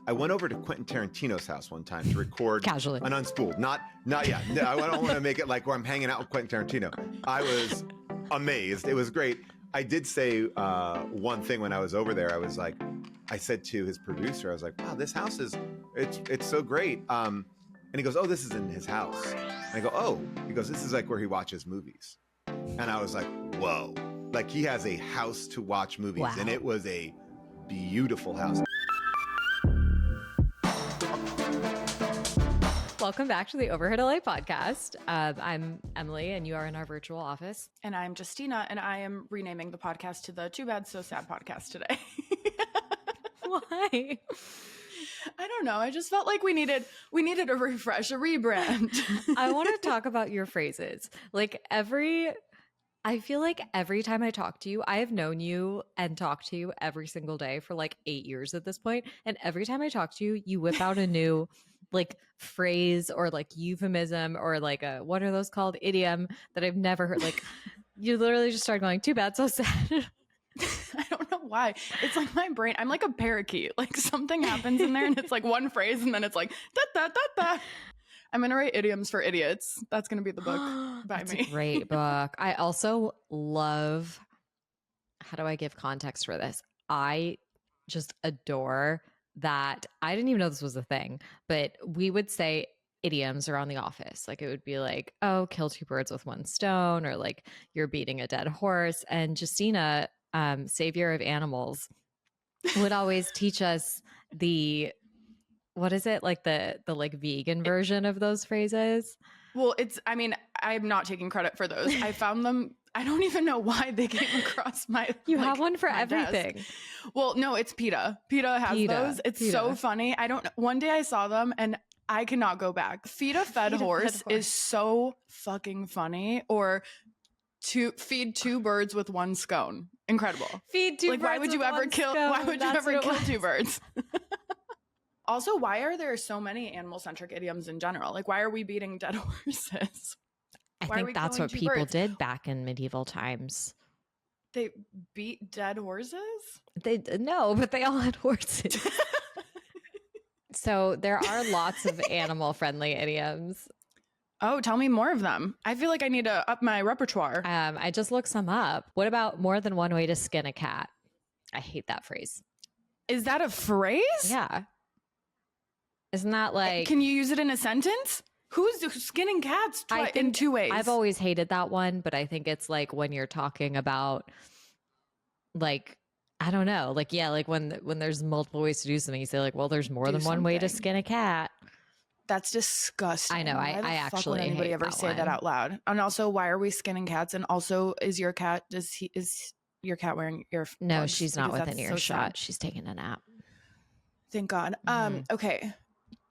I went over to Quentin Tarantino's house one time to record Casually. an unspooled. Not yet. No, I don't want to make it like where I'm hanging out with Quentin Tarantino. I was amazed. It was great. I did say one thing when I was over there. I was like, I said to his producer, I was like, wow, this house it's so great. And he goes, oh, this is in his house. And I go, oh. He goes, this is like where he watches movies. And I was like, whoa. Like he has a house to watch movies. Wow. And it was a beautiful house. Welcome back to the OverheardLA podcast. I'm Emily, and you are in our virtual office. And I'm Justina, and I am renaming the podcast to the Too Bad So Sad podcast today. Why? I don't know. I just felt like we needed a refresh, a rebrand. I want to talk about your phrases. I feel like every time I talk to you, I have known you and talked to you every single day for like 8 years at this point. And every time I talk to you, you whip out a new like phrase or like euphemism or like what are those called? Idiom that I've never heard. Like you literally just start going, too bad, so sad. I don't know why. It's like my brain, I'm like a parakeet. Like something happens in there and it's like one phrase and then it's like, da, da, da, da. I'm going to write idioms for idiots. That's going to be the book by That's me. A great book. I also love, how do I give context for this? I just adore that. I didn't even know this was a thing, but we would say idioms around the office. Like it would be like, oh, kill two birds with one stone, or like you're beating a dead horse. And Justina, savior of animals, would always teach us what is it? Like the like vegan version of those phrases? Well, I'm not taking credit for those. I found them. I don't even know why they came across my You have one for everything. Desk. Well, no, it's PETA. PETA has those. It's so funny. One day I saw them and I cannot go back. Feed a fed horse is so fucking funny. Or to feed two birds with one scone. Incredible. Feed two birds why would you with ever one kill scone? Why would you That's ever what it kill was. two birds? Also, why are there so many animal-centric idioms in general? Like, why are we beating dead horses? I Why are we think that's killing what two people birds? did back in medieval times. They beat dead horses? No, but they all had horses. So there are lots of animal-friendly idioms. Oh, tell me more of them. I feel like I need to up my repertoire. I just looked some up. What about more than one way to skin a cat? I hate that phrase. Is that a phrase? Yeah. Isn't that like... Can you use it in a sentence? Who's skinning cats in two ways? I've always hated that one, but I think it's like when you're talking about like, I don't know, like, yeah, like when there's multiple ways to do something, you say like, well, there's more than one way to skin a cat. That's disgusting. I know. Why the I fuck actually would anybody hate ever that say one. that out loud? And also, why are we skinning cats? And also, is your cat wearing earplugs? No, she's not Because within that's earshot. sad. She's taking a nap. Thank God. Mm-hmm. Okay.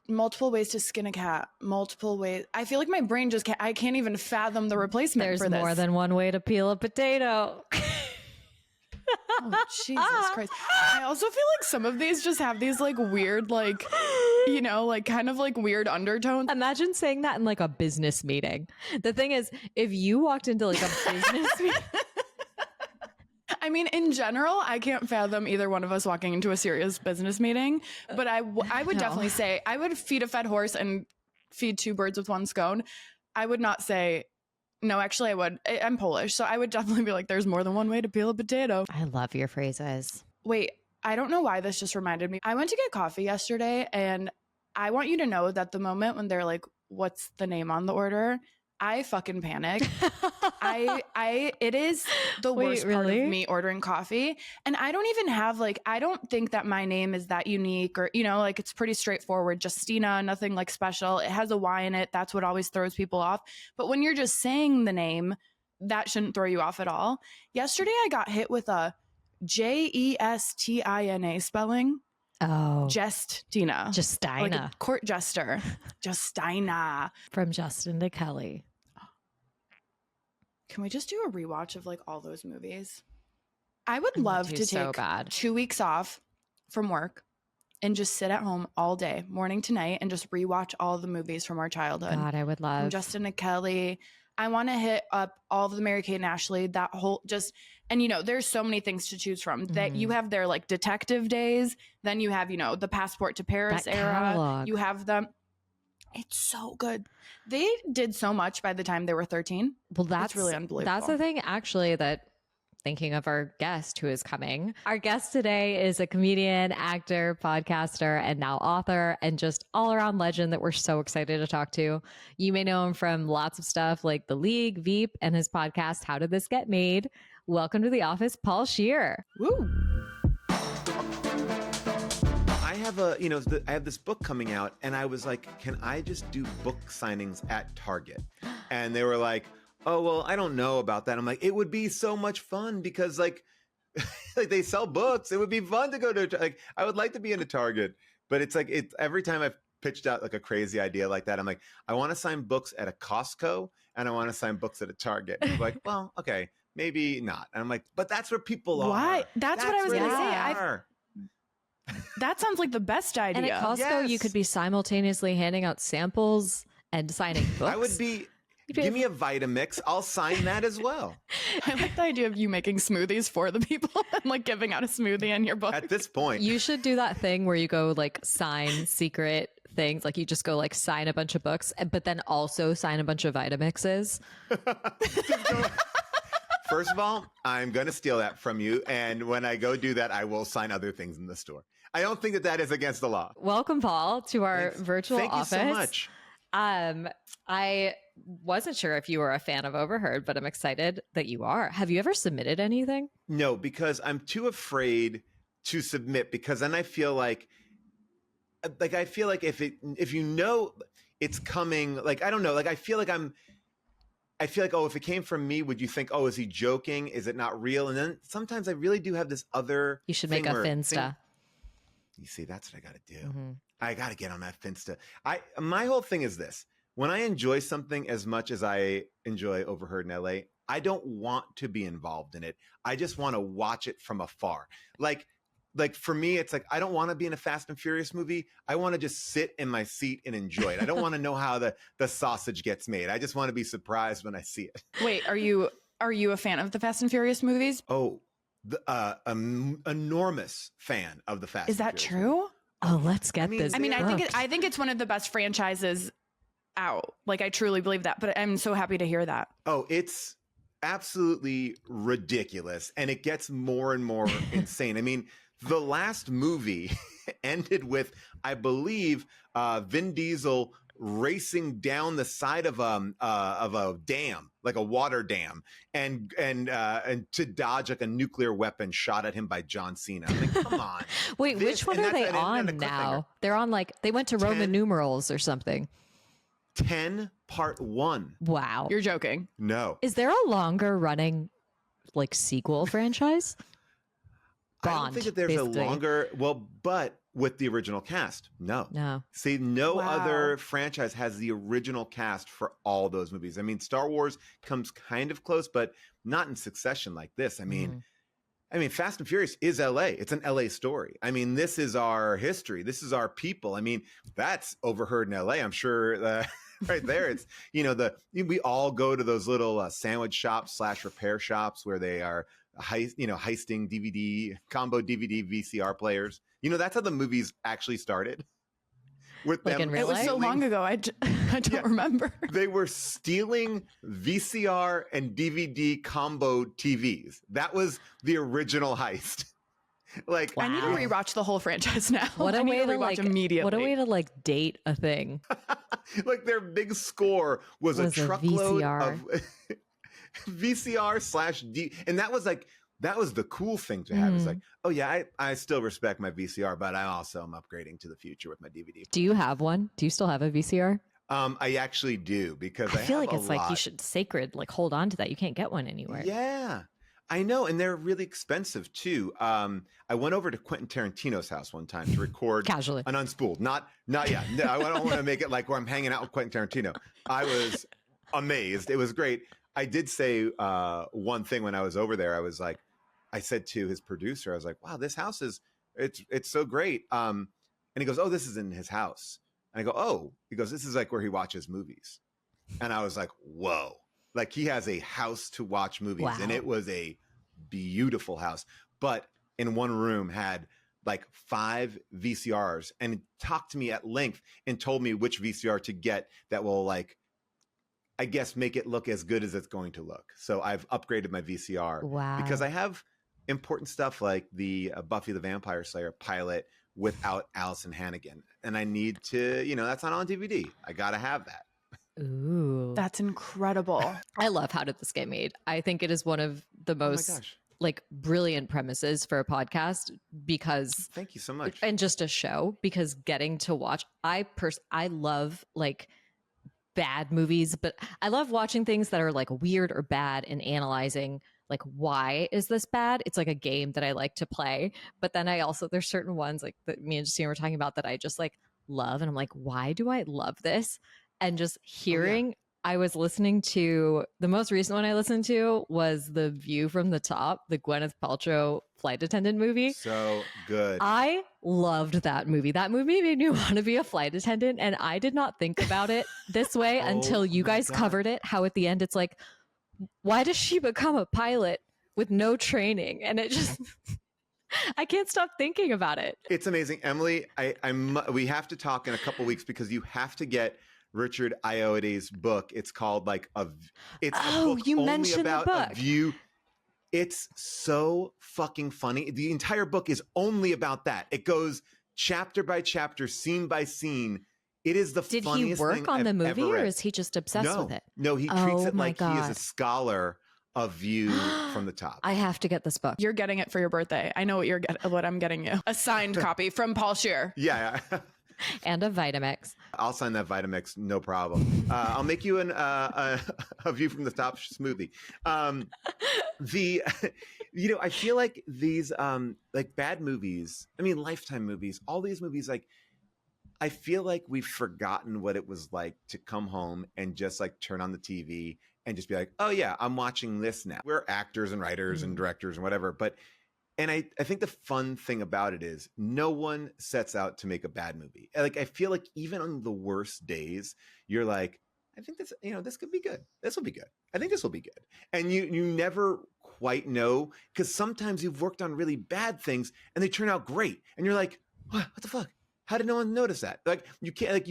Multiple ways to skin a cat. Multiple ways. I feel like my brain just can't. I can't even fathom the replacement There's for this. more than one way to peel a potato. Oh, Jesus Christ. I also feel like some of these just have these like weird, like, you know, like kind of like weird undertones. Imagine saying that in like a business meeting. The thing is, if you walked into like a business meeting. I mean, in general, I can't fathom either one of us walking into a serious business meeting, but I would definitely say I would feed a fed horse and feed two birds with one scone. I would not say, no, actually I would. I'm Polish, so I would definitely be like, there's more than one way to peel a potato. I love your phrases. Wait, I don't know why this just reminded me. I went to get coffee yesterday, and I want you to know that the moment when they're like, what's the name on the order? I fucking panic. It is the worst part of me ordering coffee. And I don't even have I don't think that my name is that unique or, you know, like it's pretty straightforward. Justina, nothing like special. It has a Y in it. That's what always throws people off. But when you're just saying the name, that shouldn't throw you off at all. Yesterday, I got hit with a Jestina spelling. Oh. Justina. Justina. Like a court jester. Justina. From Justin to Kelly. Can we just do a rewatch of like all those movies? I would love to take 2 weeks off from work and just sit at home all day, morning to night, and just rewatch all the movies from our childhood. God, I would love. From Justin to Kelly. I want to hit up all of the Mary-Kate and Ashley, that whole, just And, you know, there's so many things to choose from. That Mhm. you have their like detective days. Then you have, you know, the Passport to Paris That era. catalog. You have them. It's so good. They did so much by the time they were 13. Well, that's really unbelievable. That's the thing, actually, that thinking of our guest who is coming. Our guest today is a comedian, actor, podcaster, and now author, and just all around legend that we're so excited to talk to. You may know him from lots of stuff like The League, Veep, and his podcast, How Did This Get Made? Welcome to the office, Paul Scheer. Woo. I have I have this book coming out, and I was like, can I just do book signings at Target? And they were like, oh, well, I don't know about that. I'm like, it would be so much fun because like they sell books. It would be fun to go to, like, I would like to be in a Target, but it's like, every time I've pitched out like a crazy idea like that, I'm like, I want to sign books at a Costco and I want to sign books at a Target. I'm like, well, okay, maybe not. And I'm like, but that's where people are. Why? That's what I was where going to they say. are. That sounds like the best idea. And at Costco, you Yes. could be simultaneously handing out samples and signing books. I would be, give me a Vitamix. I'll sign that as well. I like the idea of you making smoothies for the people and like giving out a smoothie in your book. At this point, You should do that thing where you go like sign secret things. Like you just go like sign a bunch of books, but then also sign a bunch of Vitamixes. first of all, I'm going to steal that from you. And when I go do that, I will sign other things in the store. I don't think that that is against the law. Welcome, Paul, to our Thanks. virtual Thank office. you so much. I wasn't sure if you were a fan of Overheard, but I'm excited that you are. Have you ever submitted anything? No, because I'm too afraid to submit, because then I feel like if you know it's coming, like, I don't know, like I feel like, oh, if it came from me, would you think, oh, is he joking? Is it not real? And then sometimes I really do have this other You should make thing a where Finsta. You see, that's what I got to do. Mm-hmm. I got to get on that Finsta. My whole thing is this. When I enjoy something as much as I enjoy Overheard in LA, I don't want to be involved in it. I just want to watch it from afar. Like for me, it's like, I don't want to be in a Fast and Furious movie. I want to just sit in my seat and enjoy it. I don't want to know how the sausage gets made. I just want to be surprised when I see it. Wait, are you a fan of the Fast and Furious movies? Oh, enormous fan of the Fast Is and that Furious true? movie. Oh, let's get mean, this. I mean, booked. I think it's one of the best franchises out. Like, I truly believe that, but I'm so happy to hear that. Oh, it's absolutely ridiculous. And it gets more and more insane. I mean, the last movie ended with, I believe, Vin Diesel racing down the side of a dam, like a water dam, and to dodge like a nuclear weapon shot at him by John Cena. I'm like, come on. Wait, which one are they on now? They're on like, they went to Roman numerals or something. 10 part 1. Wow. You're joking. No. Is there a longer running like sequel franchise? I don't Bond, think that there's basically. a longer, but with the original cast, no. No. See, no Wow. other franchise has the original cast for all those movies. I mean, Star Wars comes kind of close, but not in succession like this. I mean, Fast and Furious is LA. It's an LA story. I mean, this is our history. This is our people. I mean, that's Overheard in LA. I'm sure right there. It's, we all go to those little sandwich shops / repair shops where they are heisting DVD, combo DVD VCR players. That's how the movies actually started. With Like them in real It was so life? long ago. I don't remember. They were stealing VCR and DVD combo TVs. That was the original heist. Like, I need to Wow. rewatch the whole franchise now. What I a need way to rewatch like immediately. What a way to like date a thing. like their big score was a Was a truckload VCR. of VCR / D, and that was the cool thing to have. It's like, oh yeah, I still respect my VCR, but I also am upgrading to the future with my DVD. Do you have one? Do you still have a VCR? I actually do, because I feel have like a it's like you lot. should sacred, like hold on to that. You can't get one anywhere. Yeah, I know, and they're really expensive too. I went over to Quentin Tarantino's house one time to record Casually. an unspooled. Not yet. No, I don't want to make it like where I'm hanging out with Quentin Tarantino. I was amazed. It was great. I did say one thing when I was over there. I said to his producer, I was like, "Wow, this house it's so great." And he goes, "Oh, this is in his house." And I go, "Oh," he goes, "This is like where he watches movies." And I was like, "Whoa!" Like he has a house to watch movies, and Wow. it was a beautiful house, but in one room had like 5 VCRs and talked to me at length and told me which VCR to get that will like, I guess, make it look as good as it's going to look. So I've upgraded my VCR because I have important stuff like the Buffy the Vampire Slayer pilot without Allison Hannigan. And I need to, you know, that's not on DVD. I got to have that. Ooh. That's incredible. I love How Did This Get Made? I think it is one of the most like brilliant premises for a podcast because thank you so much. And just a show, because getting to watch, I love like bad movies, but I love watching things that are like weird or bad and analyzing like, why is this bad? It's like a game that I like to play. But then I also, there's certain ones like that me and Justine were talking about that I just like love. And I'm like, why do I love this? And just hearing, I was listening to, the most recent one I listened to was The View from the Top, the Gwyneth Paltrow flight attendant movie. So good. I loved that movie. That movie made me want to be a flight attendant. And I did not think about it this way until you guys covered it. How at the end it's like, why does she become a pilot with no training? And it just, I can't stop thinking about it. It's amazing. Emily, we have to talk in a couple weeks because you have to get Richard Ayoade's book. It's called like it's a book you only mentioned about the book. a view. It's so fucking funny. The entire book is only about that. It goes chapter by chapter, scene by scene. It is the funniest thing. Did he work on the movie or is he just obsessed with it? No, he treats it like he is a scholar of View from the Top. I have to get this book. You're getting it for your birthday. I know what I'm getting you. A signed copy from Paul Scheer. Yeah. And a Vitamix. I'll sign that Vitamix, no problem. I'll make you a View from the Top smoothie. I feel like these like bad movies, I mean Lifetime movies, all these movies, like I feel like we've forgotten what it was like to come home and just like turn on the TV and just be like, oh yeah, I'm watching this now. We're actors and writers and directors and whatever, and I think the fun thing about it is no one sets out to make a bad movie. Like, I feel like even on the worst days, you're like, I think this, this could be good. This will be good. I think this will be good. And you never quite know, because sometimes you've worked on really bad things and they turn out great. And you're like, what the fuck? How did no one notice that? Like, you can't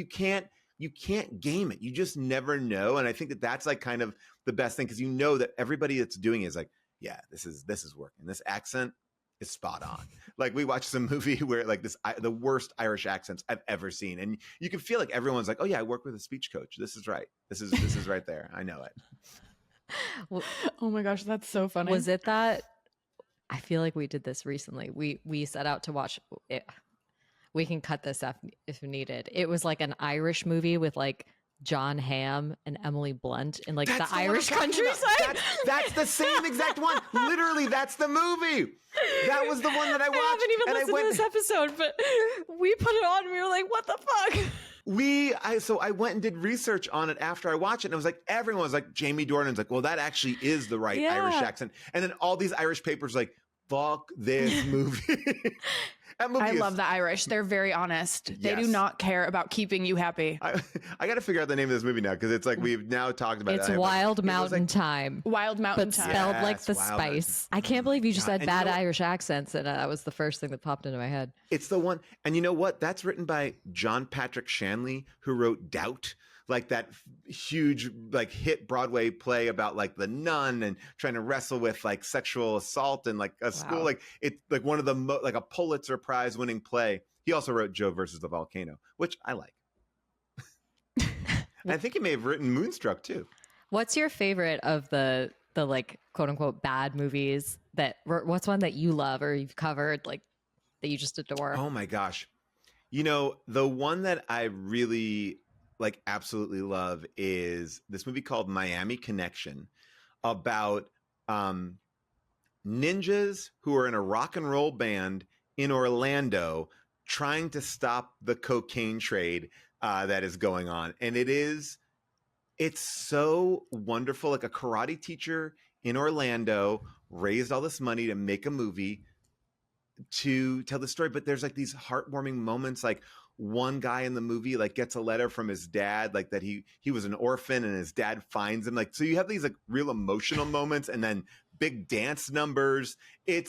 game it. You just never know. And I think that's like kind of the best thing, because you know that everybody that's doing it is like, yeah, this is working. This accent is spot on. Like, we watched some movie where like the worst Irish accents I've ever seen, and you can feel like everyone's like, oh yeah, I work with a speech coach. This is right. This is right there. I know it. Well, oh my gosh, that's so funny. Was it that? I feel like we did this recently. We set out to watch it. We can cut this up if needed. It was like an Irish movie with like John Hamm and Emily Blunt in like the Irish countryside. That's the same exact one. Literally, that's the movie. That was the one that I watched. I haven't even listened to this episode, but we put it on and we were like, what the fuck? So I went and did research on it after I watched it, and it was like, everyone was like, Jamie Dornan's like, well, that actually is the right Irish accent. And then all these Irish papers like, fuck this movie. I love the Irish. They're very honest. Yes. They do not care about keeping you happy. I got to figure out the name of this movie now, because it's like we've now talked about it. It's Wild Mountain Time. Wild Mountain Time. But spelled like the spice. I can't believe you just said bad Irish accents, and that was the first thing that popped into my head. It's the one. And you know what? That's written by John Patrick Shanley, who wrote Doubt. Like that huge like hit Broadway play about like the nun and trying to wrestle with like sexual assault and like a school. Like it's like one of the like a Pulitzer Prize winning play. He also wrote Joe versus the Volcano, which I like. I think he may have written Moonstruck too. What's your favorite of the like quote unquote bad movies what's one that you love or you've covered like that you just adore? Oh my gosh. The one that I really like absolutely love is this movie called Miami Connection, about ninjas who are in a rock and roll band in Orlando trying to stop the cocaine trade that is going on. And it's so wonderful. Like, a karate teacher in Orlando raised all this money to make a movie to tell the story, but there's like these heartwarming moments. Like, one guy in the movie like gets a letter from his dad, like that he was an orphan and his dad finds him. Like, so you have these like real emotional moments, and then big dance numbers. It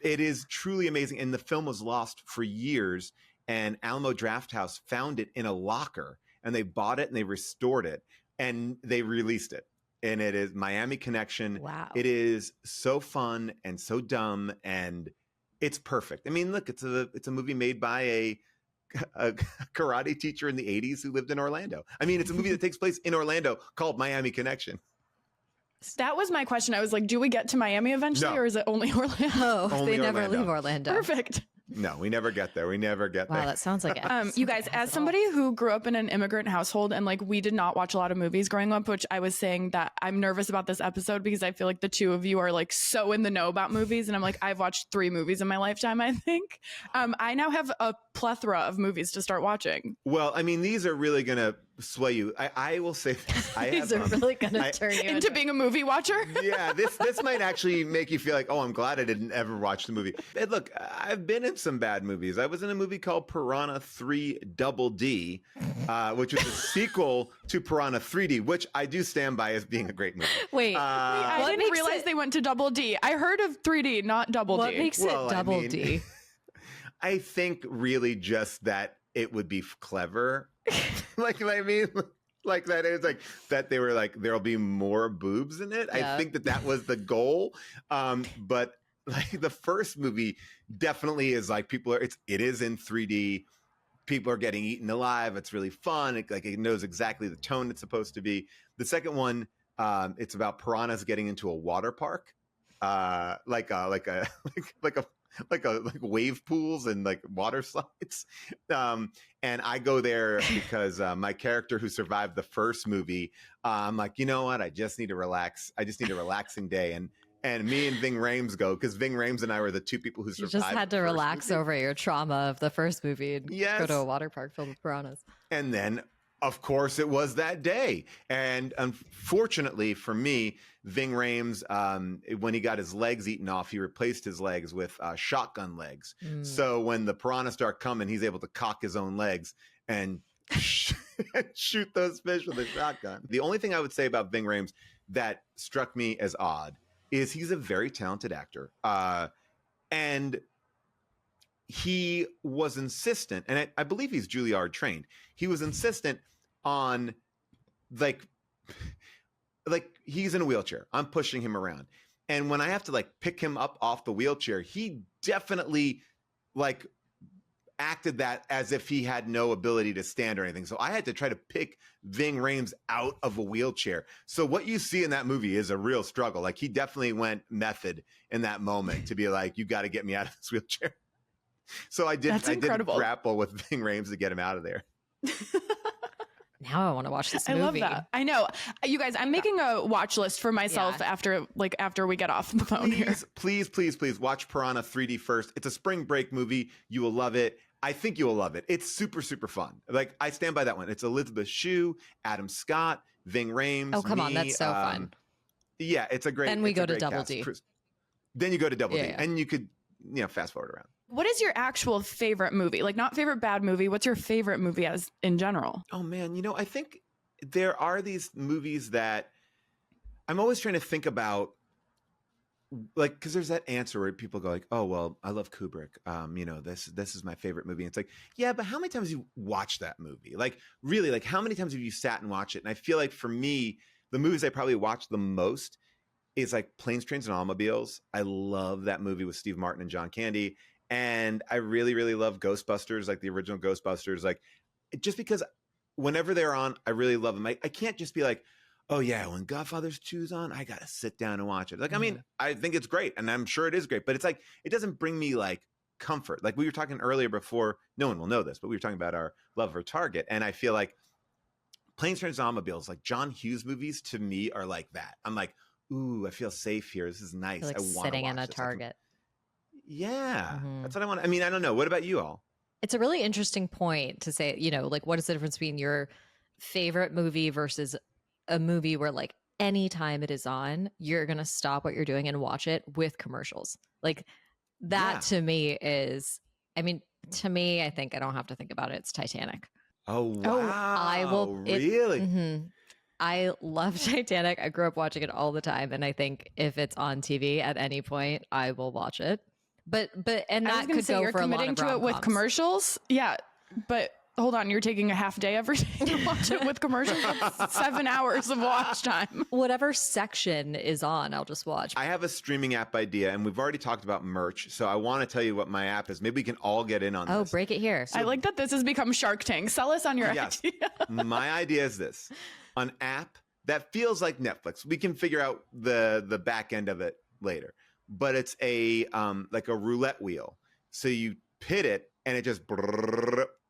is truly amazing. And the film was lost for years, and Alamo Drafthouse found it in a locker, and they bought it and they restored it and they released it. And it is Miami Connection. Wow. It is so fun and so dumb, and it's perfect. I mean, look, it's a movie made by a karate teacher in the 80s who lived in Orlando. I mean, it's a movie that takes place in Orlando called Miami Connection. That was my question. I was like, do we get to Miami eventually, No. or is it only Orlando? Oh, Only they never Orlando. leave Orlando. Perfect. No, we never get there. We never get Wow, there. that sounds like You guys, as somebody who grew up in an immigrant household and like we did not watch a lot of movies growing up, which I was saying that I'm nervous about this episode because I feel like the two of you are like so in the know about movies, and I'm like, I've watched 3 movies in my lifetime, I think. I now have a plethora of movies to start watching. Well, I mean, these are really going to sway you. I will say this. These are really going to turn you Into being a movie watcher. Yeah, this might actually make you feel like, oh, I'm glad I didn't ever watch the movie. And look, I've been in some bad movies. I was in a movie called Piranha 3 Double D, which was a sequel to Piranha 3D, which I do stand by as being a great movie. Wait, I what didn't makes realize it- they went to Double D. I heard of 3D, not Double What D. makes Well, it I double mean- D? I think really just that it would be clever. Like, I mean, like that is like that they were like, there'll be more boobs in it. Yeah. I think that was the goal. But like the first movie definitely is like it is in 3D. People are getting eaten alive. It's really fun. It knows exactly the tone it's supposed to be. The second one, it's about piranhas getting into a water park, like wave pools and like water slides. And I go there because my character who survived the first movie, I'm like, you know what? I just need to relax. I just need a relaxing day. And me and Ving Rhames go, because Ving Rhames and I were the 2 people who You survived. just had to the first relax movie. over your trauma of the first movie and Yes. go to a water park filled with piranhas. And then, of course, it was that day. And unfortunately for me, Ving Rhames, when he got his legs eaten off, he replaced his legs with shotgun legs. Mm. So when the piranhas start coming, he's able to cock his own legs and shoot those fish with a shotgun. The only thing I would say about Ving Rhames that struck me as odd is he's a very talented actor. And he was insistent, and I believe he's Juilliard trained. He was insistent on like he's in a wheelchair. I'm pushing him around. And when I have to like pick him up off the wheelchair, he definitely like acted that as if he had no ability to stand or anything. So I had to try to pick Ving Rhames out of a wheelchair. So what you see in that movie is a real struggle. Like he definitely went method in that moment to be like, you got to get me out of this wheelchair. So I did incredible. grapple with Ving Rhames to get him out of there. Now I want to watch this I movie. love that. I know. You guys, I'm making a watch list for myself Yeah. after we get off the phone here. Please watch Piranha 3D first. It's a spring break movie. You will love it. I think you will love it. It's super, super fun. Like I stand by that one. It's Elizabeth Shue, Adam Scott, Ving Rhames. Oh, come on. me, That's so fun. Yeah, it's a great. Then we it's a go to great Double cast. D. Then you go to Double D, Yeah. and you could fast forward around. What is your actual favorite movie? Like not favorite bad movie. What's your favorite movie as in general? Oh man, I think there are these movies that I'm always trying to think about, like, because there's that answer where people go like, oh well, I love Kubrick. This is my favorite movie. And it's like, yeah, but how many times have you watched that movie? Like, really, like how many times have you sat and watched it? And I feel like for me, the movies I probably watch the most is like Planes, Trains, and Automobiles. I love that movie with Steve Martin and John Candy. And I really, really love Ghostbusters, like the original Ghostbusters. Like, just because whenever they're on, I really love them. I can't just be like, oh yeah, when Godfather's 2's on, I got to sit down and watch it. Like, I mean, I think it's great and I'm sure it is great, but it's like, it doesn't bring me like comfort. Like we were talking earlier before, no one will know this, but we were talking about our love for Target. And I feel like Planes, Trains, and Automobiles, like John Hughes movies to me are like that. I'm like, ooh, I feel safe here. This is nice. Like I want sitting in a this. Like, Target. yeah, Mhm. that's what I want. I mean, I don't know. What about you all? It's a really interesting point to say, like, what is the difference between your favorite movie versus a movie where, like, anytime it is on, you're going to stop what you're doing and watch it with commercials? Like, that Yeah. to me is, I mean, to me, I think I don't have to think about it. It's Titanic. Oh, wow. I will. Really? I love Titanic. I grew up watching it all the time, and I think if it's on TV at any point, I will watch it. But and I was that gonna could say go you're for a lot committing of to it with rom-coms. commercials. Yeah, but hold on, you're taking a half day every day to watch it with commercials. That's 7 hours of watch time. Whatever section is on, I'll just watch. I have a streaming app idea, and we've already talked about merch. So I want to tell you what my app is. Maybe we can all get in on Oh, this. break it here. I like that this has become Shark Tank. Sell us on your Yes. idea. My idea is this: an app that feels like Netflix. We can figure out the back end of it later, but it's a like a roulette wheel. So you pit it, and it just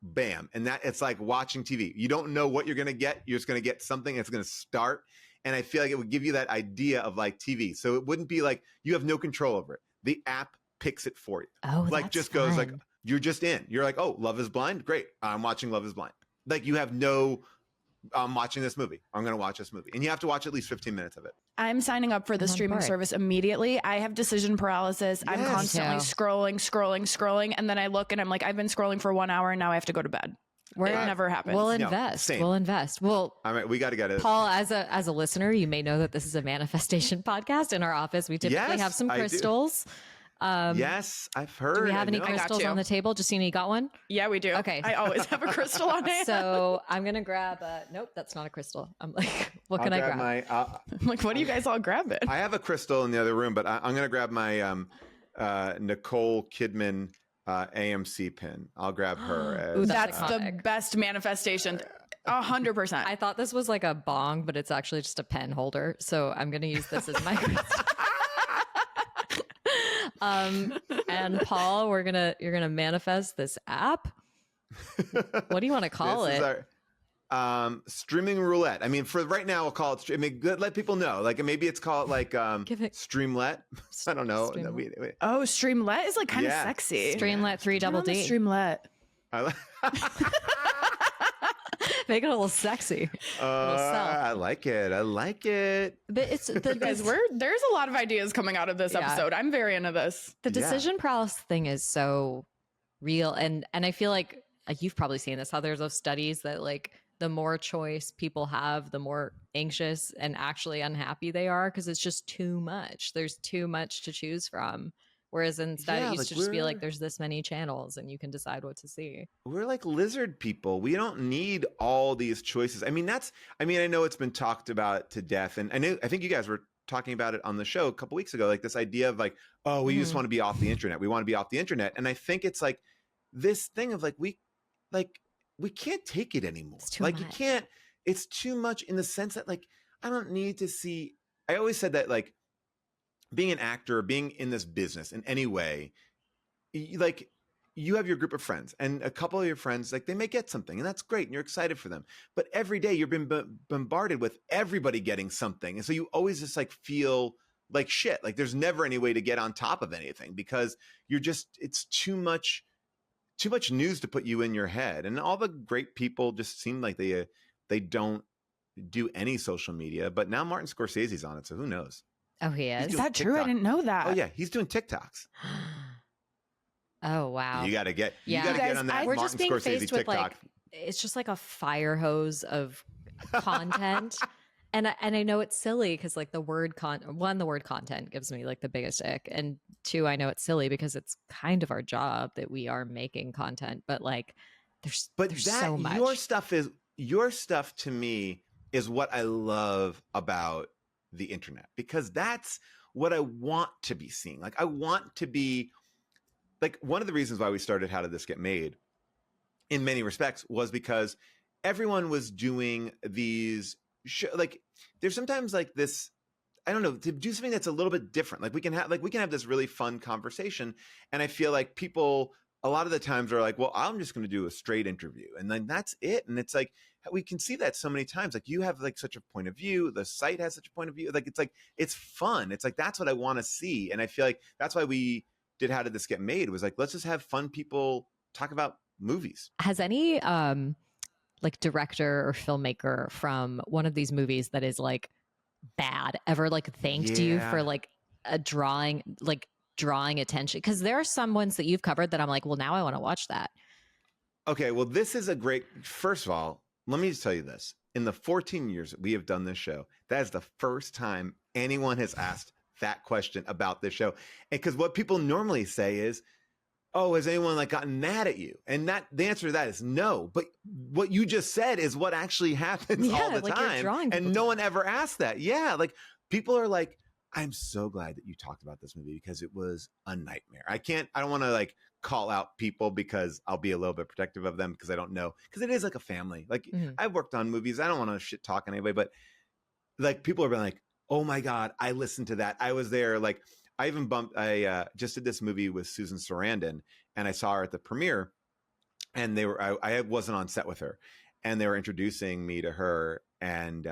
bam, and that it's like watching TV. You don't know what you're gonna get. You're just gonna get something. It's gonna start, and I feel like it would give you that idea of like TV. So it wouldn't be like you have no control over it. The app picks it for you. Oh, Like that's just goes like fun. you're just in. You're like, oh, Love is Blind, great. I'm watching Love is Blind. Like you have no. I'm watching this movie. I'm going to watch this movie, and you have to watch at least 15 minutes of it. I'm signing up for the I'm on streaming board. service immediately. I have decision paralysis. I'm Yes. constantly Me too. scrolling, and then I look and I'm like, I've been scrolling for 1 hour and now I have to go to bed. We're- It never happens. We'll No, invest. same. We'll invest. Well, All right, we got to get it. Paul, as a listener, you may know that this is a manifestation podcast. In our office, we typically Yes, have some I do. crystals. Yes, I've heard. Do we I have any know. got crystals you. on the table? Justine, you got one? Yeah, we do. Okay. I always have a crystal on hand. So I'm gonna grab a. Nope, that's not a crystal. I'm like, what I'll can I grab? I'm like, what do you guys all grab it? I have a crystal in the other room, but I'm going to grab my Nicole Kidman AMC pin. I'll grab her. Ooh, As, that's That's the iconic. best manifestation. 100%. I thought this was like a bong, but it's actually just a pen holder. So I'm gonna use this as my crystal. And Paul, you're gonna manifest this app. What do you want to call this it? is our streaming roulette. I mean, for right now, we'll call it. I mean, let people know. Like maybe it's called like Give it- Streamlet. I don't know. Streamlet. We- Oh, Streamlet is like kind of Yeah. sexy. Streamlet 3 Turn double on the D. Streamlet. I like. Make it a little sexy. sell. I like it. I like it. But it's the Guys, there's a lot of ideas coming out of this Yeah. episode. I'm very into this. the Yeah. decision paralysis thing is so real, and I feel like you've probably seen this. How there's those studies that like the more choice people have, the more anxious and actually unhappy they are because it's just too much. There's too much to choose from. Whereas instead, Yeah, it used like to just be like we're- there's this many channels and you can decide what to see. We're like lizard people. We don't need all these choices. I mean, I know it's been talked about to death. And I think you guys were talking about it on the show a couple weeks ago, like this idea of like, oh, we just want to be off the internet. We want to be off the internet. And I think it's like this thing of like, we can't take it anymore. It's too Like you much. can't, it's too much in the sense that like, I don't need to see, I always said that like being an actor, being in this business in any way, like you have your group of friends and a couple of your friends, like they may get something and that's great. And you're excited for them. But every day you're being bombarded with everybody getting something. And so you always just like feel like shit. Like there's never any way to get on top of anything because it's too much news to put you in your head. And all the great people just seem like they don't do any social media, but now Martin Scorsese's on it. So who knows? Oh, he is. Is doing that true? I TikTok. didn't know that. Oh yeah. He's doing TikToks. Oh wow. You got to get, Yeah. you got to Guys, get on that We're Martin just being Scorsese faced with TikTok. like it's just like a fire hose of content. And I know it's silly because like the word content gives me like the biggest ick, and two, I know it's silly because it's kind of our job that we are making content, but like there's so much. your stuff to me is what I love about the internet because that's what I want to be seeing. Like I want to be like one of the reasons why we started How Did This Get Made in many respects was because everyone was doing these like there's sometimes like this, I don't know, to do something that's a little bit different. Like we can have this really fun conversation. And I feel like people a lot of the times are like, well, I'm just going to do a straight interview. And then that's it. And it's like, we can see that so many times. Like you have like such a point of view. The site has such a point of view. Like, it's fun. It's like, that's what I want to see. And I feel like that's why we did How Did This Get Made? It was like, let's just have fun people talk about movies. Has any like director or filmmaker from one of these movies that is like bad ever like thanked you Yeah. for like drawing attention? Because there are some ones that you've covered that I'm like, well, now I want to watch that. Okay, well, this is a great. First of all, let me just tell you this: in the 14 years that we have done this show, that is the first time anyone has asked that question about this show. And because what people normally say is, oh, has anyone like gotten mad at you? And that the answer to that is no. But what you just said is what actually happens all the like time. And no one ever asked that. Yeah. Like people are like, I'm so glad that you talked about this movie because it was a nightmare. I don't want to like call out people because I'll be a little bit protective of them because I don't know. Because it is like a family. Like I've worked on movies. I don't want to shit talk on anybody, but like people are like, oh my God, I listened to that. I was there. Like I just did this movie with Susan Sarandon and I saw her at the premiere and I wasn't on set with her and they were introducing me to her and,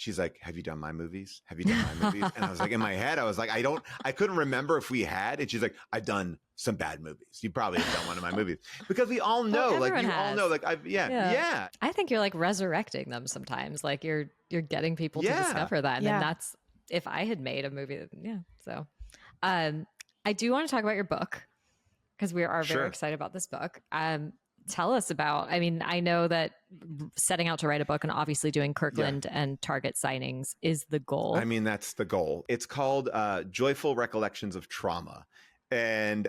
she's like, have you done my movies? Have you done my movies? And I was like, in my head, I was like, I couldn't remember if we had. And she's like, I've done some bad movies. You probably have done one of my movies because we all know, well, like you has. all know, like yeah. I think you're like resurrecting them sometimes. Like you're getting people to discover that. And then that's, if I had made a movie, So, I do want to talk about your book because we are very excited about this book. Tell us about, I mean, I know that setting out to write a book and obviously doing Kirkland and Target signings is the goal. I mean, that's the goal. It's called Joyful Recollections of Trauma. And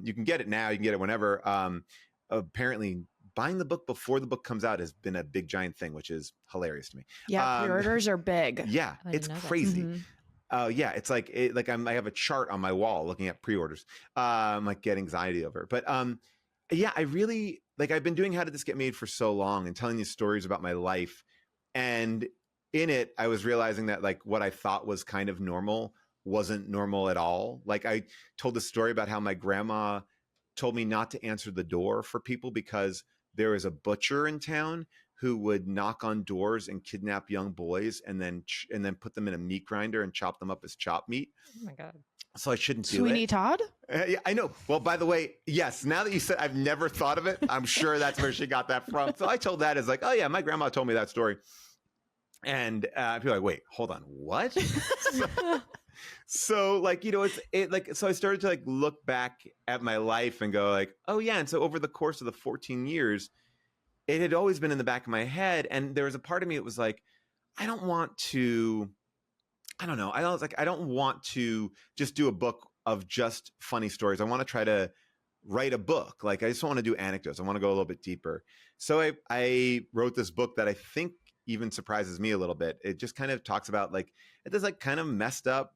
you can get it now. You can get it whenever. Apparently, buying the book before the book comes out has been a big, giant thing, which is hilarious to me. Yeah, pre-orders are big. Yeah, it's crazy. Yeah, it's like I have a chart on my wall looking at pre-orders. I'm like get anxiety over it. But yeah, I really like I've been doing How Did This Get Made for so long and telling these stories about my life. And in it, I was realizing that like what I thought was kind of normal wasn't normal at all. Like I told the story about how my grandma told me not to answer the door for people because there was a butcher in town who would knock on doors and kidnap young boys and then put them in a meat grinder and chop them up as chopped meat. Oh my God. So I shouldn't do Sweeney it. Todd? Yeah, I know. Well, by the way, yes, now that you said I've never thought of it, I'm sure that's where she got that from. So I told that as like, oh yeah, my grandma told me that story. And people are like, wait, hold on, what? So like, you know, so I started to like look back at my life and go like, oh yeah. And so over the course of the 14 years, it had always been in the back of my head. And there was a part of me that was like, I don't want to just do a book of just funny stories. I want to try to write a book. Like I just want to do anecdotes. I want to go a little bit deeper. So I wrote this book that I think even surprises me a little bit. It just kind of talks about like, it does like kind of messed up,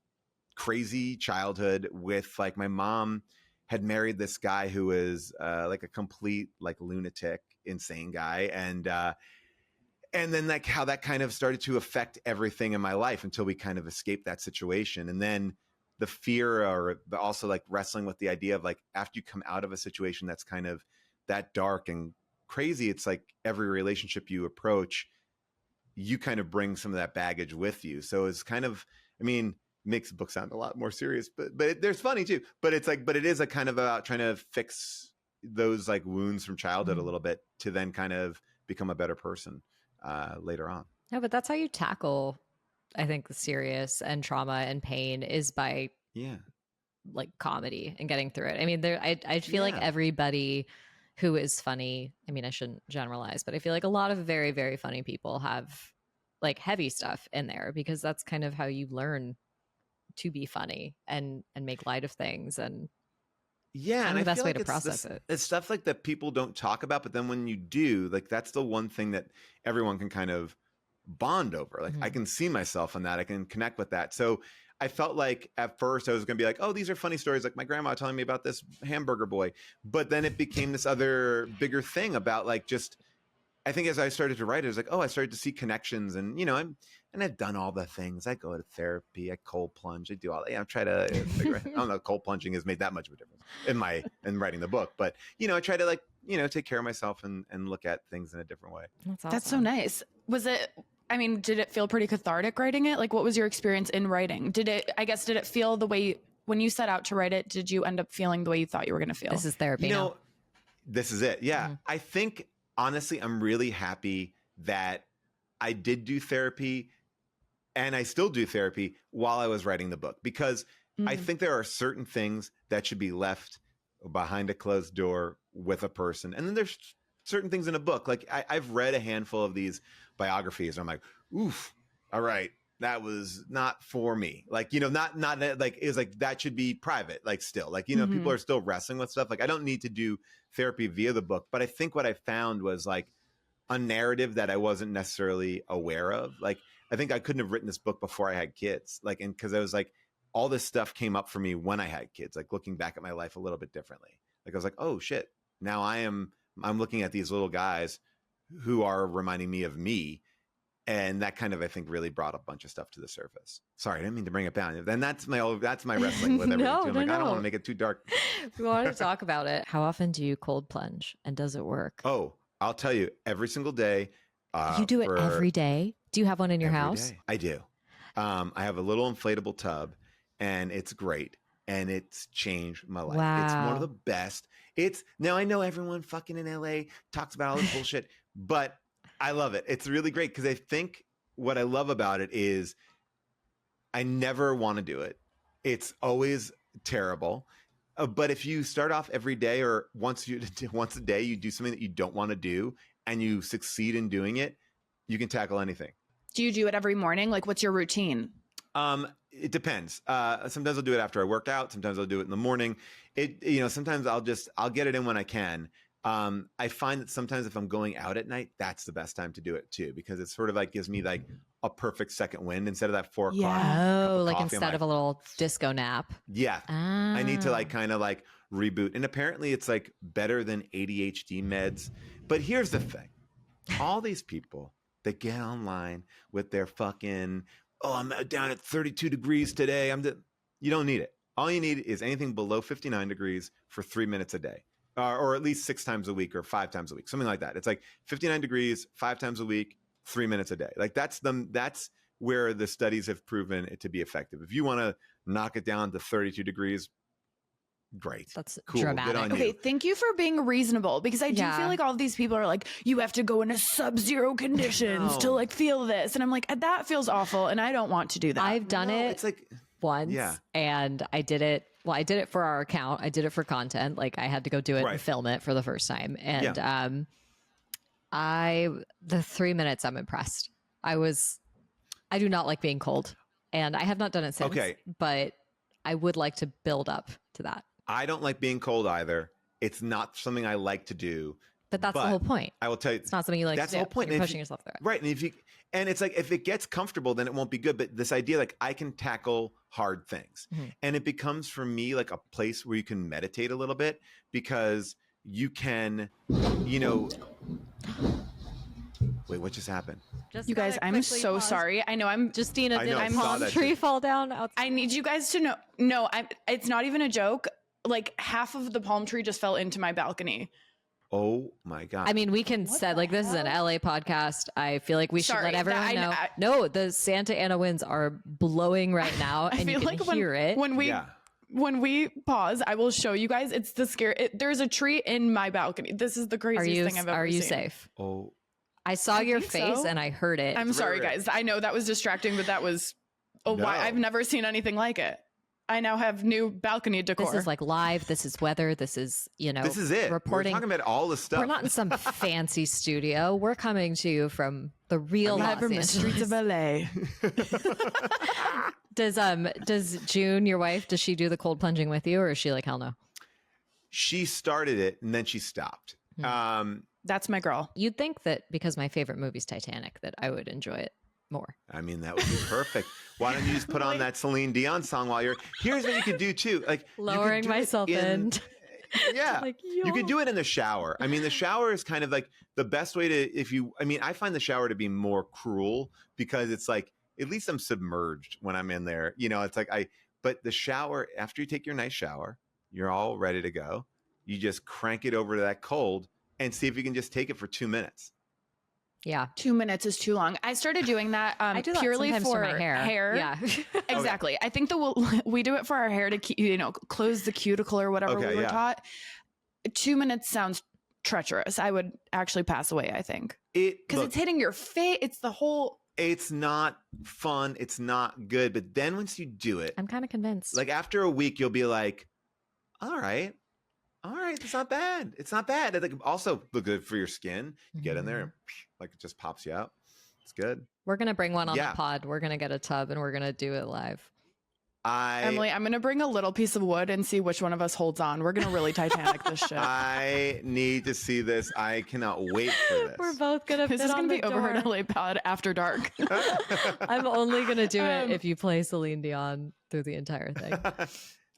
crazy childhood with like my mom had married this guy who was like a complete like lunatic, insane guy. And then like how that kind of started to affect everything in my life until we kind of escaped that situation. And then the fear or also like wrestling with the idea of like, after you come out of a situation that's kind of that dark and crazy, it's like every relationship you approach, you kind of bring some of that baggage with you. So it's kind of, I mean, makes the book sound a lot more serious, but there's funny too, but it's like, but it is a kind of about trying to fix those like wounds from childhood a little bit to then kind of become a better person later on. No, but that's how you tackle, I think, the serious and trauma and pain is by like comedy and getting through it. I mean, I feel like everybody who is funny, I mean, I shouldn't generalize, but I feel like a lot of very, very funny people have like heavy stuff in there because that's kind of how you learn to be funny and make light of things. And and the I best feel way like to process it. It's stuff like that people don't talk about, but then when you do, like that's the one thing that everyone can kind of bond over. Like I can see myself in that. I can connect with that. So I felt like at first I was going to be like, oh, these are funny stories. Like my grandma telling me about this hamburger boy. But then it became this other bigger thing about like just, I think as I started to write, it was like, oh, I started to see connections and, you know, I've done all the things. I go to therapy, I cold plunge, I do all that. I'm trying to figure it. I don't know, cold plunging has made that much of a difference in writing the book. But, you know, I try to like, you know, take care of myself and look at things in a different way. That's awesome. That's so nice. Did it feel pretty cathartic writing it? Like what was your experience in writing? Did it feel the way when you set out to write it, did you end up feeling the way you thought you were going to feel? This is therapy. You know, this is it. Yeah. I think honestly, I'm really happy that I did do therapy and I still do therapy while I was writing the book, because I think there are certain things that should be left behind a closed door with a person. And then there's certain things in a book. Like I've read a handful of these biographies. And I'm like, oof, all right. That was not for me. Like, not like, it was like, that should be private. Like still, like, people are still wrestling with stuff. Like I don't need to do therapy via the book, but I think what I found was like a narrative that I wasn't necessarily aware of. Like, I think I couldn't have written this book before I had kids. Like, and cause I was like, all this stuff came up for me when I had kids, like looking back at my life a little bit differently. Like I was like, oh shit, now I'm looking at these little guys who are reminding me of me. And that kind of, I think, really brought a bunch of stuff to the surface. Sorry, I didn't mean to bring it down. Then that's my wrestling with everything too. I'm like, I don't want to make it too dark. We want to talk about it. How often do you cold plunge, and does it work? Oh, I'll tell you, every single day. You do it every day? Do you have one in your house? Day. I do. I have a little inflatable tub, and it's great, and it's changed my life. Wow. It's one of the best. Now I know everyone fucking in LA talks about all this bullshit, but I love it. It's really great because I think what I love about it is I never want to do it. It's always terrible. But if you start off every day or once a day, you do something that you don't want to do and you succeed in doing it, you can tackle anything. Do you do it every morning? Like, what's your routine? It depends. Sometimes I'll do it after I work out. Sometimes I'll do it in the morning. Sometimes I'll get it in when I can. I find that sometimes if I'm going out at night, that's the best time to do it too, because it sort of like gives me like a perfect second wind instead of that 4 o'clock. Yeah. Oh, like coffee, instead of a little disco nap. Yeah. Ah. I need to like kind of like reboot. And apparently it's like better than ADHD meds. But here's the thing. All these people that get online with their fucking, I'm down at 32 degrees today. You don't need it. All you need is anything below 59 degrees for 3 minutes a day. Or at least 6 times a week or 5 times a week, something like that. It's like 59 degrees, 5 times a week, 3 minutes a day. Like that's where the studies have proven it to be effective. If you want to knock it down to 32 degrees, great. That's cool. dramatic. Good on Okay, you. thank you for being reasonable, because I do feel like all of these people are like, you have to go into sub-zero conditions to like feel this. And I'm like, that feels awful. And I don't want to do that. I've done it It's like once and I did it. Well, I did it for our account. I did it for content. Like I had to go do it and film it for the first time. And the 3 minutes, I'm impressed. I do not like being cold, and I have not done it since. Okay. But I would like to build up to that. I don't like being cold either. It's not something I like to do. But that's the whole point. I will tell you, it's not something you like to do. That's the whole point. You're pushing yourself through it. Right. And it's like, if it gets comfortable, then it won't be good. But this idea, like I can tackle hard things, and it becomes for me like a place where you can meditate a little bit, because you can, wait, what just happened? You guys, I'm so sorry. I know Justina did a palm tree fall down outside. I need you guys to know. No, it's not even a joke. Like half of the palm tree just fell into my balcony. Oh my God. I mean, we can say like this is an LA podcast. I feel like we should let everyone know. No, the Santa Ana winds are blowing right now, and you can hear it. When we pause, I will show you guys. It's the scary. There's a tree in my balcony. This is the craziest thing I've ever seen. Are you safe? Oh, I saw your face and I heard it. I'm sorry, guys. I know that was distracting, but that was I've never seen anything like it. I now have new balcony decor. This is like live. This is weather. This is, this is it. Reporting. We're talking about all the stuff. We're not in some fancy studio. We're coming to you from the real Los from Angeles. the streets of LA. Does June, your wife, does she do the cold plunging with you, or is she like, hell no? She started it and then she stopped. That's my girl. You'd think that because my favorite movie's Titanic, that I would enjoy it more. I mean, that would be perfect. Why don't you just put on that Celine Dion song while you're... Here's what you could do too. Like lowering myself in. Yeah. Like, you could do it in the shower. I mean, the shower is kind of like the best way to, I find the shower to be more cruel, because it's like, at least I'm submerged when I'm in there. It's like but the shower, after you take your nice shower, you're all ready to go. You just crank it over to that cold and see if you can just take it for 2 minutes. Yeah. 2 minutes is too long. I started doing that I do that purely for my hair. Yeah. Exactly. I think we do it for our hair to close the cuticle or whatever we were taught. 2 minutes sounds treacherous. I would actually pass away, I think. Because it's hitting your face. It's the whole... It's not fun. It's not good. But then once you do it... I'm kind of convinced. Like after a week, you'll be like, all right, all right, it's not bad. It's not bad. It also look good for your skin. You get in there, and like it just pops you out. It's good. We're gonna bring one on Yeah. the pod. We're gonna get a tub and we're gonna do it live. Emily, I'm going to bring a little piece of wood and see which one of us holds on. We're going to really Titanic this shit. I need to see this. I cannot wait for this. We're both gonna This fit is on going to the be door. Overheard LA pod after dark. I'm only gonna do it if you play Celine Dion through the entire thing.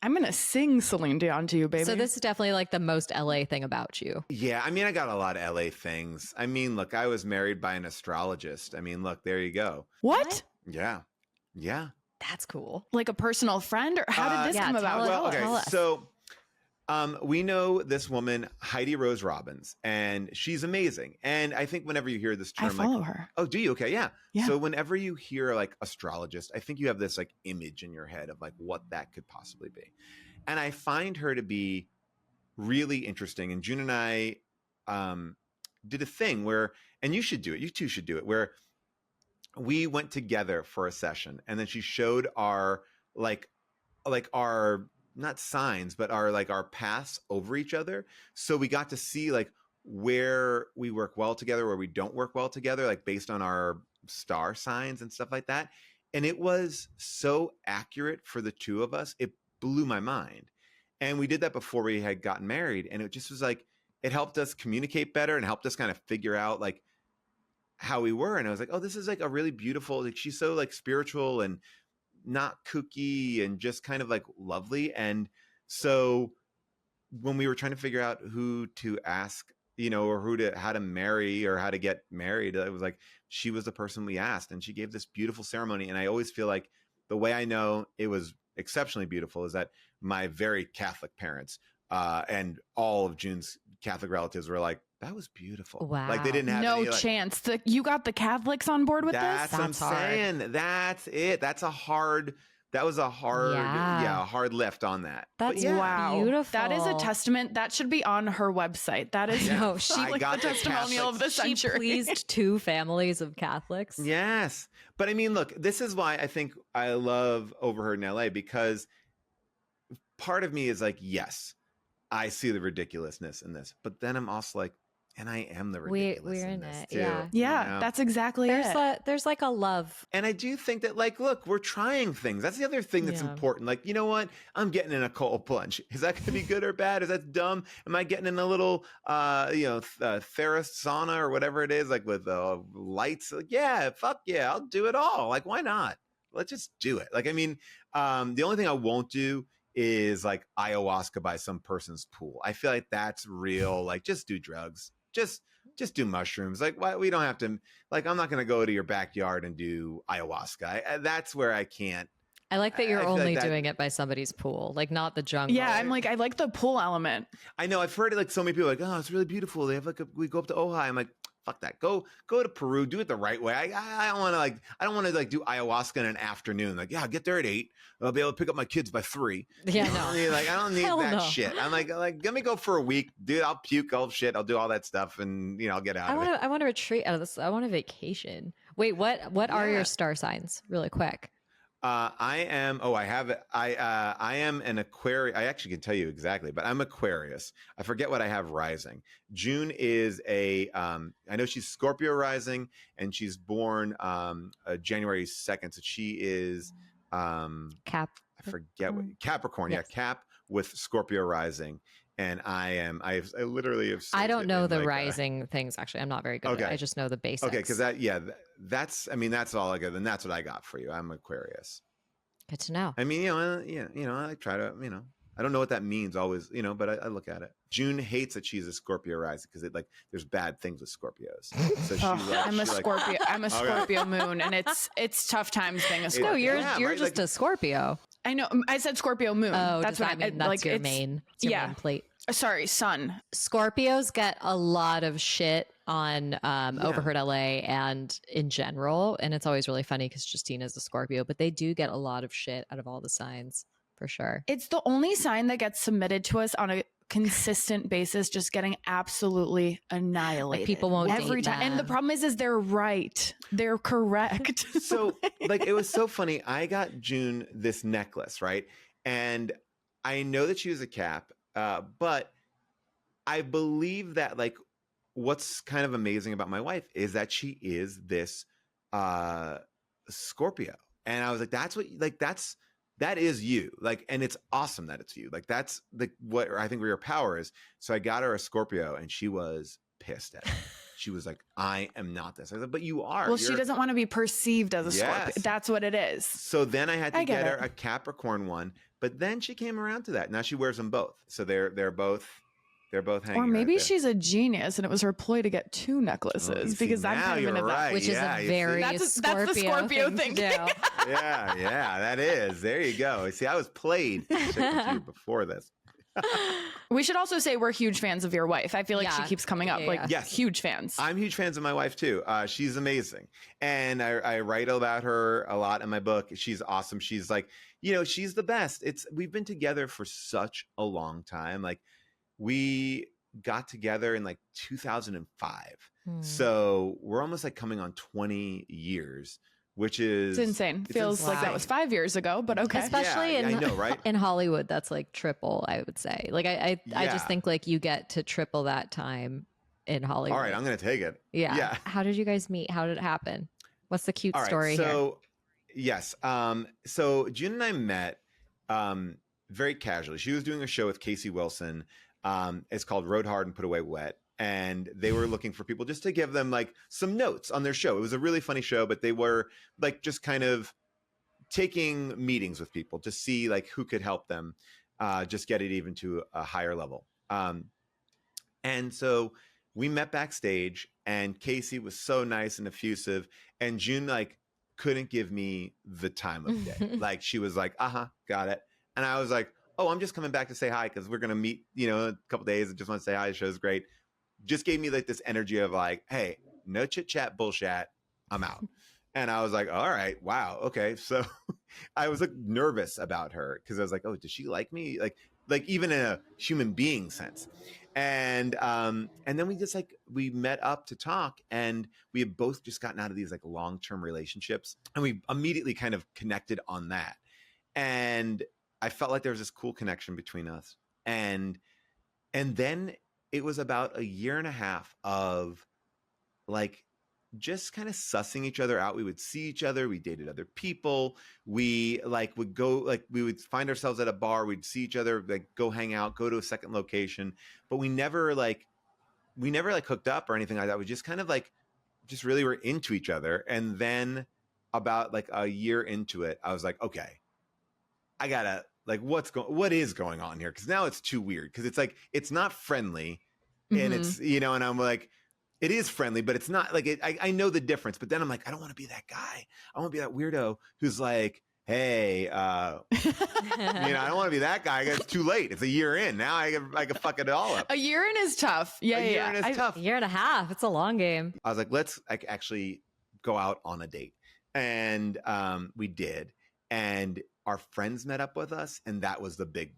I'm going to sing Celine Dion to you, baby. So this is definitely like the most LA thing about you. Yeah, I mean, I got a lot of LA things. I mean, look, I was married by an astrologist. I mean, look, there you go. What? Yeah. Yeah. That's cool. Like a personal friend? Or how did this yeah, come tell about? us. Well, Tell okay. us. So we know this woman, Heidi Rose Robbins, and she's amazing. And I think whenever you hear this I term, follow like, her. oh, do you? Okay, yeah. Yeah. So whenever you hear like astrologist, I think you have this like image in your head of like what that could possibly be. And I find her to be really interesting. And June and I did a thing where, and you should do it, you two should do it, where we went together for a session, and then she showed our like our not signs, but our paths over each other. So we got to see like where we work well together, where we don't work well together, like based on our star signs and stuff like that. And it was so accurate for the two of us. It blew my mind. And we did that before we had gotten married. And it just was like, it helped us communicate better and helped us kind of figure out like how we were. And I was like, oh, this is like a really beautiful, like she's so like spiritual and not kooky and just kind of like lovely. And so when we were trying to figure out who to ask, you know, or how to marry or how to get married, it was like, she was the person we asked, and she gave this beautiful ceremony. And I always feel like the way I know it was exceptionally beautiful is that my very Catholic parents and all of June's Catholic relatives were like, that was beautiful. Wow. Like they didn't have No any, like, chance. You got the Catholics on board with that's this? what I'm That's hard. saying. That's it. That was a hard, Yeah. hard lift on that. That's But yeah. Wow. beautiful. That is a testament. That should be on her website. That is Yeah. No, she I like got the the testimonial of the she century. pleased two families of Catholics. Yes. But I mean, look, this is why I think I love Overheard in LA, because part of me is like, yes, I see the ridiculousness in this. But then I'm also like, and I am the ridiculous we're in in this it, too. yeah. Yeah, you know? that's exactly it. There's like a love. And I do think that, like, look, we're trying things. That's the other thing that's Yeah. important. Like, you know what? I'm getting in a cold plunge. Is that going to be good or bad? Is that dumb? Am I getting in a little, Theris sauna or whatever it is, like with lights? Like, yeah, fuck yeah, I'll do it all. Like, why not? Let's just do it. Like, I mean, the only thing I won't do is like ayahuasca by some person's pool. I feel like that's real. Like, just do drugs. Just do mushrooms. Like, why we don't have to, like, I'm not going to go to your backyard and do ayahuasca. That's where I can't. I like that I you're feel like only that- doing it by somebody's pool, like not the jungle. Yeah, I'm like, I like the pool element. I know I've heard it, like so many people are like, oh, it's really beautiful. They have like we go up to Ojai. I'm like, fuck that. Go to Peru. Do it the right way. I don't want to I don't want to do ayahuasca in an afternoon. Like, yeah, I'll get there at 8. I'll be able to pick up my kids by 3. Yeah, You know no. what I mean? Like, I don't need Hell that no. shit. I'm like, let me go for a week, dude. I'll puke all shit. I'll do all that stuff, and I'll get out of it. I want to retreat out of this. I want a vacation. Wait, what are Yeah. your star signs? Really quick. I am. Oh, I have it. I am an Aquarius. I actually can tell you exactly, but I'm Aquarius. I forget what I have rising. June is a. I know she's Scorpio rising, and she's born January 2nd. So she is. Cap. I forget what Capricorn. Yes. Yeah, Cap with Scorpio rising, and I am. I literally have. I saved don't it know in, the like, rising things. Actually, I'm not very good at it. Okay. I just know the basics. Okay, because that's. I mean, that's all I got. Then that's what I got for you. I'm Aquarius. Good to know. I mean, I try to, I don't know what that means always, but I look at it. June hates that she's a Scorpio rising because there's bad things with Scorpios. So she, I'm a Scorpio. I'm a Okay. Scorpio moon, and it's tough times being a Scorpio. No, you're Yeah, you're right, just like- a Scorpio. I know. I said Scorpio moon. Oh, that's does what that mean that's like. your It's main? It's your yeah. main plate. Sorry, sun. Scorpios get a lot of shit on Overheard LA and in general, and it's always really funny because Justina's a Scorpio, but they do get a lot of shit out of all the signs for sure. It's the only sign that gets submitted to us on a consistent basis, just getting absolutely annihilated. people won't every date time. And the them. problem is they're right. They're correct. So like, it was so funny. I got June this necklace, right? And I know that she was a Cap, but I believe that like what's kind of amazing about my wife is that she is this Scorpio. And I was like, that's what like that is you. Like, and it's awesome that it's you. Like that's the what I think where your power is. So I got her a Scorpio and she was pissed at me. She was like, I am not this. I said, but you are. Well, she doesn't want to be perceived as a Scorpio. Yes. That's what it is. So then I had to get her it. a Capricorn one, but then she came around to that. Now she wears them both. So they're both hanging. Or maybe right there. she's a genius and it was her ploy to get 2 necklaces because I'm kind of into that. Which is a very That's the Scorpio thing. to do. yeah, that is. There you go. See, I was played with you before this. We should also say we're huge fans of your wife. I feel like she keeps coming up. Yeah, like, yeah. Yes. huge fans. I'm huge fans of my wife too. She's amazing. And I write about her a lot in my book. She's awesome. She's like, she's the best. We've been together for such a long time. Like we got together in like 2005. So we're almost like coming on 20 years, which is It's insane. Feels like that was 5 years ago, but okay. Especially I know, right? in Hollywood, that's like triple, I would say. Like I just think like you get to triple that time in Hollywood. All right, I'm going to take it. Yeah. How did you guys meet? How did it happen? What's the cute story here? So, yes. So June and I met very casually. She was doing a show with Casey Wilson. It's called Rode Hard and Put Away Wet. And they were looking for people just to give them like some notes on their show. It was a really funny show, but they were like just kind of taking meetings with people to see like who could help them just get it even to a higher level. And so we met backstage and Casey was so nice and effusive. And June like couldn't give me the time of day. Like she was like, got it. And I was like, oh, I'm just coming back to say hi because we're going to meet, in a couple days. I just want to say hi. The show's great. Just gave me like this energy of like, hey, no chit chat bullshit. I'm out. And I was like, all right, wow. Okay. So I was like nervous about her because I was like, oh, does she like me? Like even in a human being sense. And then we met up to talk and we had both just gotten out of these like long-term relationships and we immediately kind of connected on that. And I felt like there was this cool connection between us. And then it was about a year and a half of like just kind of sussing each other out. We would see each other. We dated other people. We like would go, like we would find ourselves at a bar. We'd see each other, like go hang out, go to a second location. But we never hooked up or anything like that. We just kind of like, just really were into each other. And then about like a year into it, I was like, okay, I gotta like, what is going on here? Cause now it's too weird. Cause it's like, it's not friendly and it's, and I'm like, it is friendly, but it's not like I know the difference, but then I'm like, I don't want to be that guy. I want to be that weirdo who's like, hey, I don't want to be that guy. It's too late. It's a year in. Now I can fuck it all up. A year in is tough. Yeah. A year in is tough. A year and a half. It's a long game. I was like, let's actually go out on a date. And we did. And our friends met up with us. And that was the big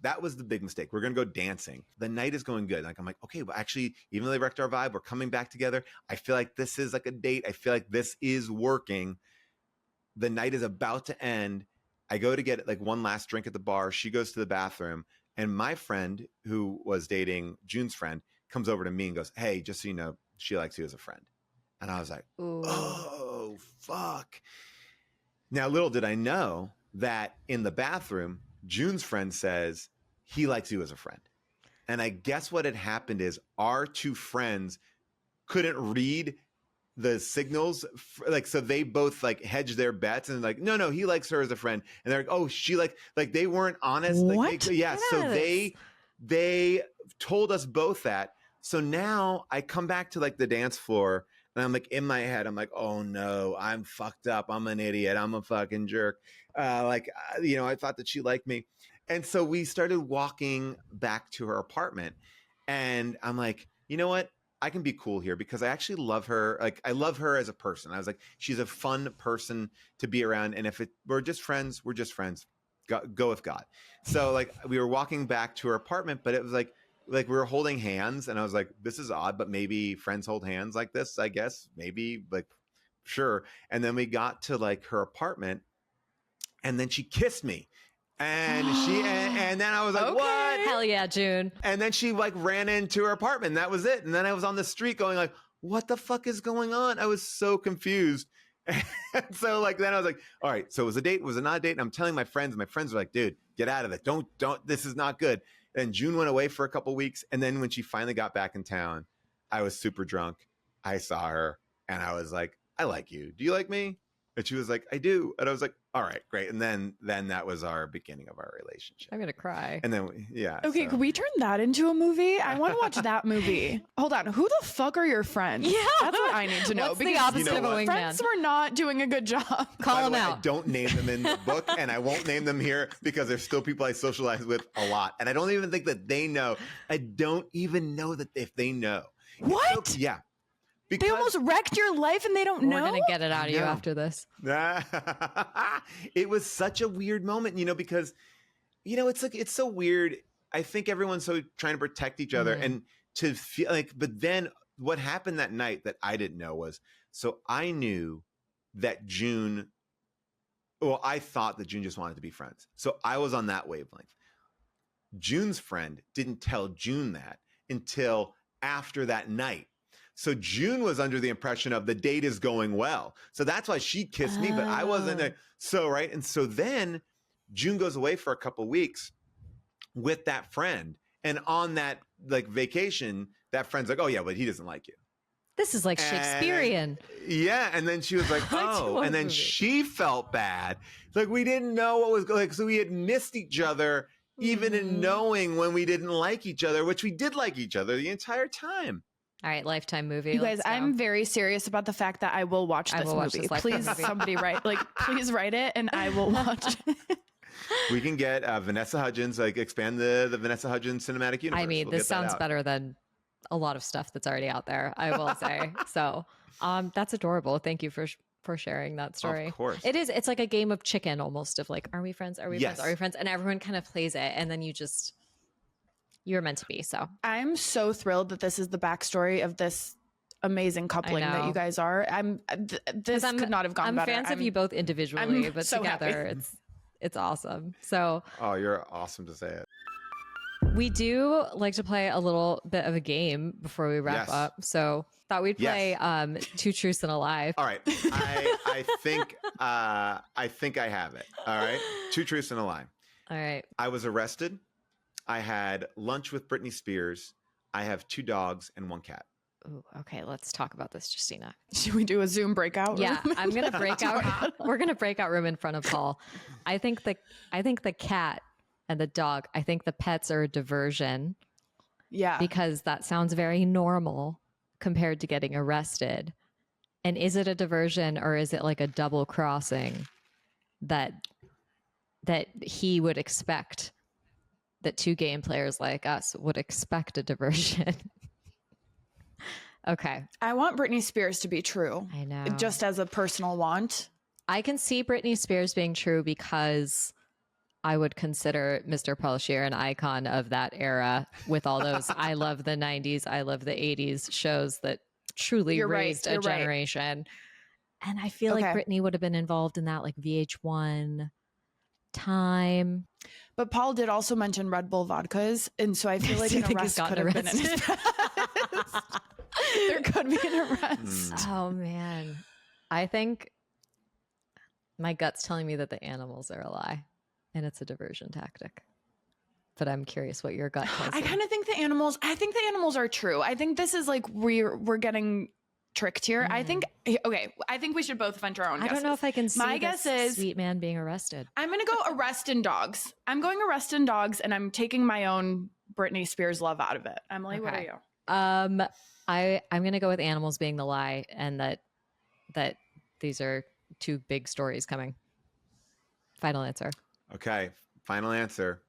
mistake. We're going to go dancing. The night is going good. Like, I'm like, okay, but actually, even though they wrecked our vibe, we're coming back together. I feel like this is like a date. I feel like this is working. The night is about to end. I go to get like one last drink at the bar. She goes to the bathroom. And my friend who was dating June's friend comes over to me and goes, hey, just so you know, she likes you as a friend. And I was like, ooh. Oh, fuck. Now, little did I know that in the bathroom, June's friend says he likes you as a friend. And I guess what had happened is our two friends couldn't read the signals. Like, so they both like hedged their bets and like, no, he likes her as a friend. And they're like, oh, she like they weren't honest. What? Like, so they told us both that. So now I come back to like the dance floor and I'm like, in my head, I'm like, oh no, I'm fucked up. I'm an idiot. I'm a fucking jerk. I thought that she liked me. And so we started walking back to her apartment and I'm like, you know what? I can be cool here because I actually love her. Like, I love her as a person. I was like, she's a fun person to be around. And if we're just friends, we're just friends. Go with God. So like we were walking back to her apartment, but it was like we were holding hands and I was like, this is odd, but maybe friends hold hands like this, I guess. Maybe like, sure. And then we got to like her apartment and then she kissed me And and then I was like, Okay. what? Hell yeah, June. And then she like ran into her apartment. And that was it. And then I was on the street going like, what the fuck is going on? I was so confused. And so like then I was like, all right, so it was a date, was it not a date? And I'm telling my friends were like, dude, get out of it. Don't, this is not good. And June went away for a couple weeks. And then when she finally got back in town, I was super drunk. I saw her and I was like, I like you. Do you like me? And she was like, I do. And I was like, all right, great. And then that was our beginning of our relationship. I'm going to cry. And then, yeah. Okay, so. could we turn that into a movie? I want to watch that movie. Hold on. Who the fuck are your friends? Yeah. That's what I need to know. What's the because opposite You know of a what? wingman? friends were not doing a good job. Call By the them way, I out. don't name them in the book, and I won't name them here because they're still people I socialize with a lot. And I don't even think that they know. I don't even know that if they know. What? So, yeah. They Because almost wrecked your life and they don't We're know? going to get it out of you No. after this. it was such a weird moment, because, it's like, it's so weird. I think everyone's so trying to protect each other and to feel like, but then what happened that night that I didn't know was, so I knew that I thought that June just wanted to be friends. So I was on that wavelength. June's friend didn't tell June that until after that night. So June was under the impression of the date is going well. So that's why she kissed me, but I wasn't. So, right. And so then June goes away for a couple weeks with that friend. And on that like vacation, that friend's like, oh yeah, but he doesn't like you. This is like Shakespearean. Yeah. And then she was like, oh, and then she felt bad. Like we didn't know what was going on. So we had missed each other even in knowing when we didn't like each other, which we did like each other the entire time. All right, Lifetime movie. You guys, let's go. I'm very serious about the fact that I will watch I this will watch movie. this Lifetime Please, movie. somebody please write it and I will watch it. We can get Vanessa Hudgens, like expand the Vanessa Hudgens cinematic universe. I mean, We'll this get that sounds out. better than a lot of stuff that's already out there, I will say. So that's adorable. Thank you for sharing that story. Of course. It is. It's like a game of chicken almost of like, are we friends? Are we Yes. friends? Are we friends? And everyone kind of plays it. And then you're meant to be. So I'm so thrilled that this is the backstory of this amazing coupling that know. you guys are. This could not have gone I'm better. fans of you both individually, I'm but so together happy. it's awesome. So Oh, you're awesome to say it. we do like to play a little bit of a game before we wrap Yes. up. So thought we'd play Two Truths and a Lie. All right. I think I have it. All right. Two truths and a lie. All right. I was arrested. I had lunch with Britney Spears. I have 2 dogs and 1 cat. Ooh, okay, let's talk about this, Justina. Should we do a Zoom breakout? Yeah, room? I'm gonna break out. We're gonna break out room in front of Paul. I think the cat and the dog. I think the pets are a diversion Yeah. because that sounds very normal compared to getting arrested. And is it a diversion or is it like a double crossing that he would expect, that 2 game players like us would expect a diversion? Okay. I want Britney Spears to be true. I know. Just as a personal want. I can see Britney Spears being true because I would consider Mr. Paul Scheer an icon of that era with all those I love the 90s, I love the 80s shows that truly You're right, raised a you're right. generation. And I feel like Okay. Britney would have been involved in that, like VH1 time. But Paul did also mention Red Bull vodkas. And so I feel like Do you an think he's arrest could gotten have been in his past. There could be an arrest. Oh, man. I think my gut's telling me that the animals are a lie and it's a diversion tactic. But I'm curious what your gut tells I you. kind of think the animals are true. I think this is like we're getting tricked here. I think we should both venture our own I guesses. don't know if I can see My this guess is sweet man being arrested. I'm going to go arrest and dogs. I'm going arrest and dogs and I'm taking my own Britney Spears love out of it. Emily, what are Okay. you? I'm gonna go with animals being the lie, and that these are 2 big stories coming. Final answer. Okay. Final answer.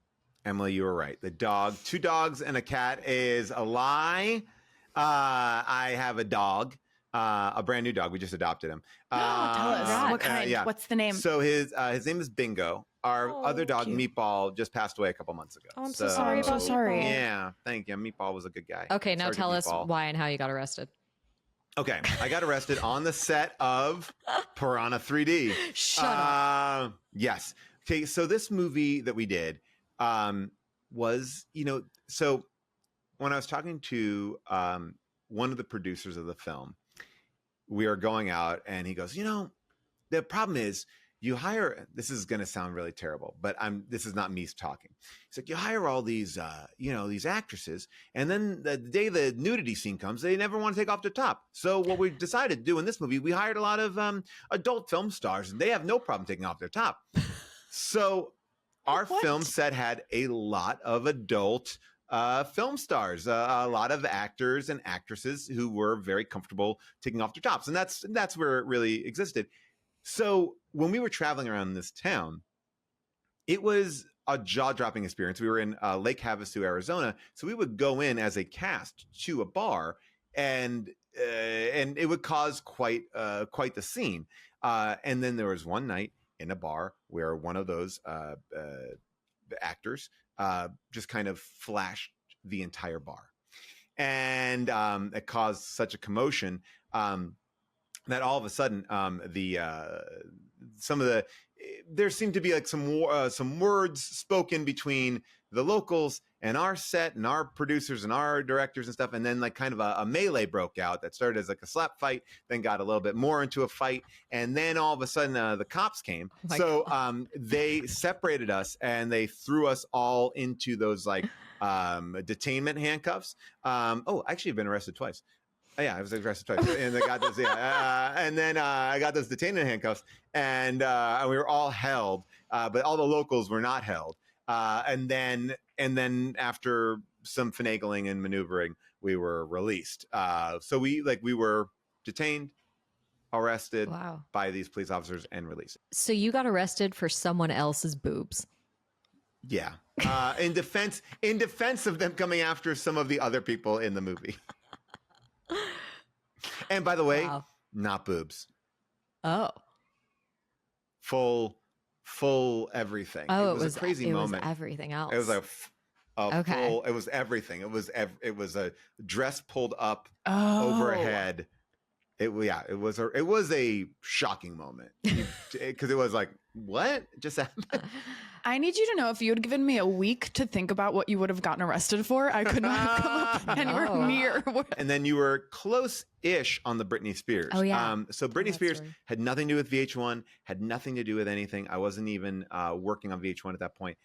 Emily, you were right. The dog, 2 dogs and a cat is a lie. I have a dog, a brand new dog. We just adopted him. Tell us what kind. yeah. What's the name? So his name is Bingo. Our Oh, other dog, cute. Meatball, just passed away a couple months ago. Oh, I'm so sorry about sorry. Meatball. Yeah, thank you. Meatball was a good guy. Okay, now Sergeant tell us Meatball. why and how you got arrested. Okay, I got arrested on the set of Piranha 3D. Shut up. Yes. Okay, so this movie that we did was, so when I was talking to one of the producers of the film, we are going out and he goes, the problem is you hire, this is going to sound really terrible, but this is not me talking. He's like, you hire all these, these actresses, and then the day the nudity scene comes, they never want to take off their top. So what we decided to do in this movie, we hired a lot of adult film stars, and they have no problem taking off their top. So our film set had a lot of adult film stars, a lot of actors and actresses who were very comfortable taking off their tops. And that's where it really existed. So when we were traveling around this town, it was a jaw-dropping experience. We were in Lake Havasu, Arizona. So we would go in as a cast to a bar, and it would cause quite the scene. And then there was one night in a bar where one of those actors just kind of flashed the entire bar, and it caused such a commotion that all of a sudden there seemed to be like some words spoken between the locals and our set and our producers and our directors and stuff, and then like kind of a melee broke out that started as like a slap fight, then got a little bit more into a fight, and then all of a sudden the cops came. They separated us and they threw us all into those like detainment handcuffs. Actually, I've been arrested twice. Oh, yeah, I was arrested twice, and I got those. And then I got those detainment handcuffs, and we were all held, but all the locals were not held. And then after some finagling and maneuvering, we were released. So we were detained, arrested by these police officers, and released. So you got arrested for someone else's boobs. Yeah, in defense of them coming after some of the other people in the movie. And by the way, not boobs. Oh. Full everything. Oh, it was a crazy moment. It was everything else. It was full. It was everything. It was a dress pulled up overhead. It was a shocking moment because it was like, what just happened? I need you to know, if you had given me a week to think about what you would have gotten arrested for, I could not have come up anywhere near. And then you were close-ish on the Britney Spears. Oh, yeah. So Britney Spears had nothing to do with VH1, had nothing to do with anything. I wasn't even working on VH1 at that point.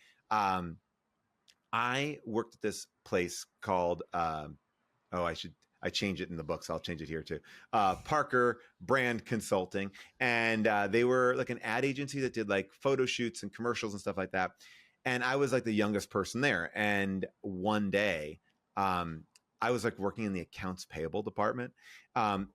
I worked at this place called, I change it in the book, so I'll change it here too. Parker Brand Consulting. And they were like an ad agency that did like photo shoots and commercials and stuff like that. And I was like the youngest person there. And one day, I was like working in the accounts payable department.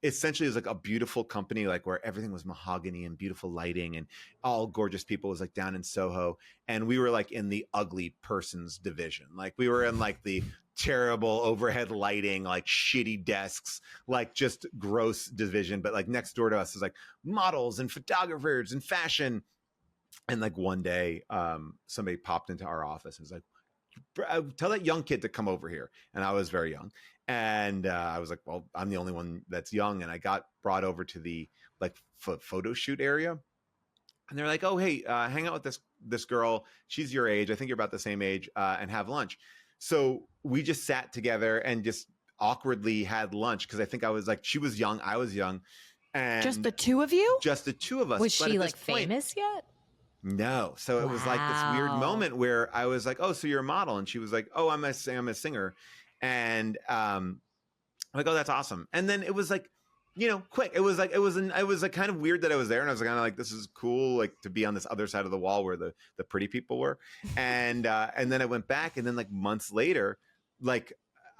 Essentially, it was like a beautiful company, like where everything was mahogany and beautiful lighting and all gorgeous people. It was like down in Soho. And we were like in the ugly persons division. Like we were in like the terrible overhead lighting, like shitty desks, like just gross division. But like next door to us is like models and photographers and fashion. And like one day, somebody popped into our office and was like, tell that young kid to come over here. And I was very young. And I was like, well, I'm the only one that's young. And I got brought over to the like photo shoot area. And they're like, oh, hey, hang out with this girl. She's your age. I think you're about the same age, and have lunch. So we just sat together and just awkwardly had lunch because I think I was like, she was young, I was young. And just the two of you? Just the two of us. Was she like famous yet? No. So it was like this weird moment where I was like, oh, so you're a model. And she was like, oh, I'm a singer. And I'm like, oh, that's awesome. And then it was like, quick. It was like kind of weird that I was there, and I was kind of like, this is cool, like to be on this other side of the wall where the pretty people were. And then I went back, and then like months later, like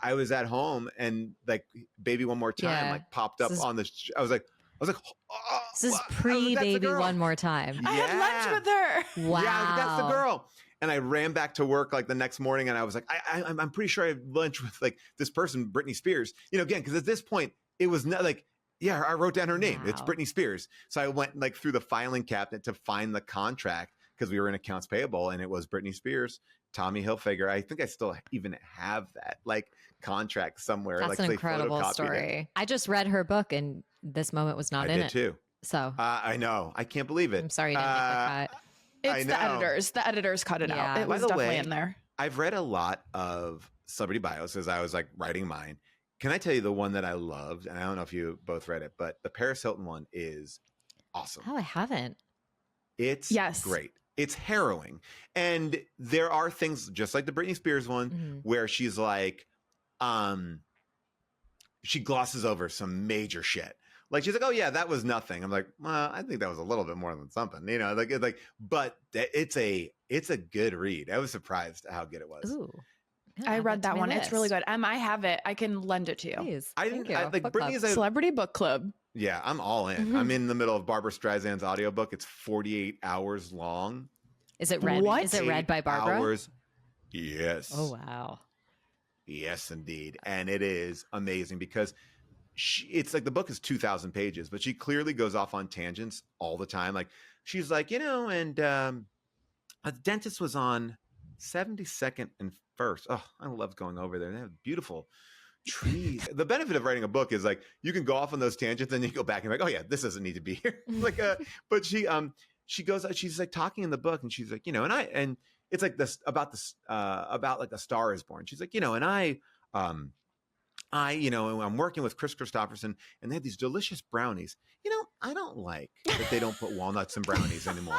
I was at home, and like Baby One More Time like popped up on the. I was like, oh, this is pre-Baby One More Time. I had lunch with her. Wow. Yeah, that's the girl. And I ran back to work like the next morning, and I was like, I'm pretty sure I had lunch with like this person, Britney Spears. Again, because at this point it was not like. Yeah, I wrote down her name. Wow. It's Britney Spears. So I went like through the filing cabinet to find the contract because we were in accounts payable, and it was Britney Spears, Tommy Hilfiger. I think I still even have that like contract somewhere. That's like, an incredible story. I just read her book, and this moment was not in it. I did too. So I know. I can't believe it. I'm sorry you didn't make the cut. It's the editors. The editors cut it out. Yeah. It was By the definitely way, in there. I've read a lot of celebrity bios as I was like writing mine. Can I tell you the one that I loved? And I don't know if you both read it, but the Paris Hilton one is awesome. Oh, I haven't. It's Yes. great. It's harrowing. And there are things just like the Britney Spears one where she's like, she glosses over some major shit. Like she's like, oh yeah, that was nothing. I'm like, well, I think that was a little bit more than something, you know, but it's a good read. I was surprised at how good it was. Ooh. I read that one. List. It's really good. I have it. I can lend it to you. Please. I Thank didn't you. like Book club. Britney's Celebrity Book Club. yeah, I'm all in. I'm in the middle of Barbara Streisand's audiobook. It's 48 hours long. Is it read? What? Is it read by Barbara? Hours. Yes. Oh wow. Yes, indeed. And it is amazing because it's like the book is 2,000 pages, but she clearly goes off on tangents all the time. Like she's like, you know, and a dentist was on 72nd and 1st. Oh, I love going over there. They have beautiful trees. The benefit of writing a book is like you can go off on those tangents and you go back and like, oh yeah, this doesn't need to be here. Like but she goes, she's like talking in the book and she's like, you know, and it's like about like A Star Is Born. She's like, you know, and you know, I'm working with Chris Christopherson and they have these delicious brownies. You know, I don't like that they don't put walnuts in brownies anymore.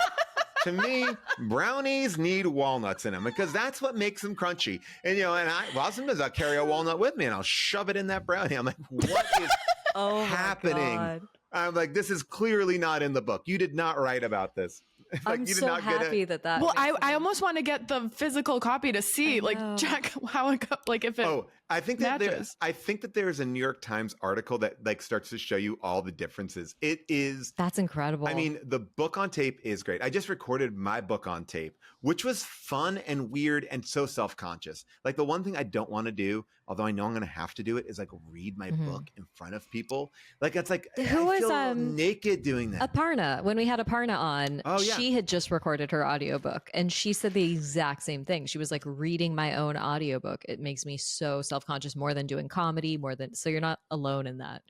To me, brownies need walnuts in them because that's what makes them crunchy. And, you know, and sometimes I'll carry a walnut with me and I'll shove it in that brownie. I'm like, what is happening? I'm like, this is clearly not in the book. You did not write about this. I'm so happy that. Well, I almost want to get the physical copy to see, like, check how it goes, like if it. Oh, I think that matches. I think that there's a New York Times article that like starts to show you all the differences. It is. That's incredible. I mean, the book on tape is great. I just recorded my book on tape, which was fun and weird and so self-conscious. Like the one thing I don't want to do, although I know I'm going to have to do it, is like read my book in front of people. Like it's like I feel naked doing that. Aparna, when we had Aparna on, Oh, yeah. she had just recorded her audiobook and she said the exact same thing. She was like, reading my own audiobook, it makes me so self-conscious, more than doing comedy, so you're not alone in that.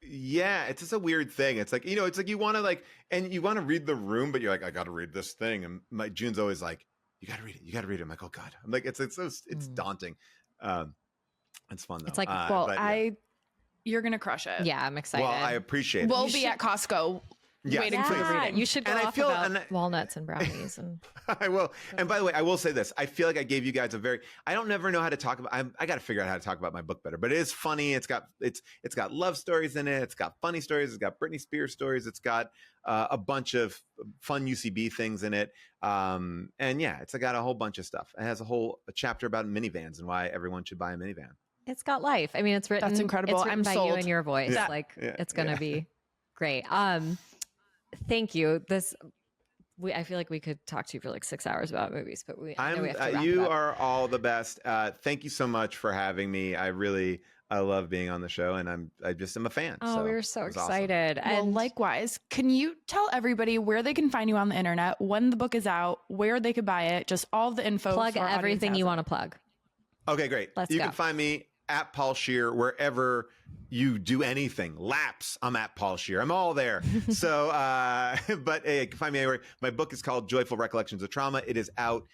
Yeah, it's just a weird thing. It's like, you know, it's like you want to like, and you want to read the room, but you're like, I got to read this thing. And my June's always like, you got to read it. You got to read it. I'm like, oh God. I'm like, it's daunting. It's fun though. It's like, you're going to crush it. Yeah, I'm excited. Well, I appreciate it. We'll be at Costco waiting for you to read it. You should go off about walnuts and brownies. And I will. And by the way, I will say this. I feel like I gave you guys I don't never know how to talk about, I got to figure out how to talk about my book better, but it is funny. It's got love stories in it. It's got funny stories. It's got Britney Spears stories. It's got a bunch of fun UCB things in it. And yeah, it's got a whole bunch of stuff. It has a chapter about minivans and why everyone should buy a minivan. It's got life. I mean, it's written. That's incredible. It's written I'm by sold. you and your voice. Yeah. It's going to be great. Thank you. I feel like we could talk to you for like 6 hours about movies, but I know we have to wrap you it up. are all the best. Thank you so much for having me. I love being on the show, and I'm a fan. Oh, we were so excited. Awesome. Well, and likewise, can you tell everybody where they can find you on the internet, when the book is out, where they could buy it, just all the info. Plug everything you want to plug. Okay, great. Let's you go. can find me at Paul Scheer wherever you do anything. Laps, I'm at Paul Scheer. I'm all there. So, but you can find me anywhere. My book is called Joyful Recollections of Trauma. It is out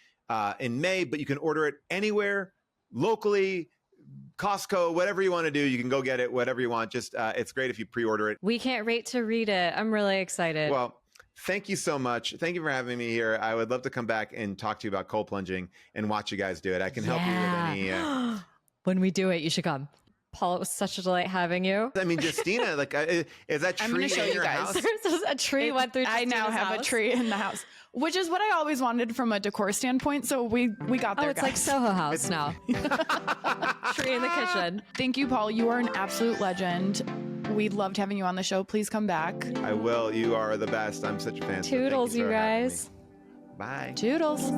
in May, but you can order it anywhere, locally, Costco, whatever you want to do. You can go get it, whatever you want. Just it's great if you pre-order it. We can't wait to read it. I'm really excited. Well, thank you so much. Thank you for having me here. I would love to come back and talk to you about cold plunging and watch you guys do it. I can help you with any. When we do it, you should come. Paul, it was such a delight having you. I mean, Justina, like, is that tree I'm going to show in you your guys. house? There's a tree went through. I now have a tree in the house, which is what I always wanted from a decor standpoint. So we got there. Oh, it's like Soho House now. Tree in the kitchen. Thank you, Paul. You are an absolute legend. We loved having you on the show. Please come back. I will. You are the best. I'm such a fan. Toodles, you guys. Bye. Toodles.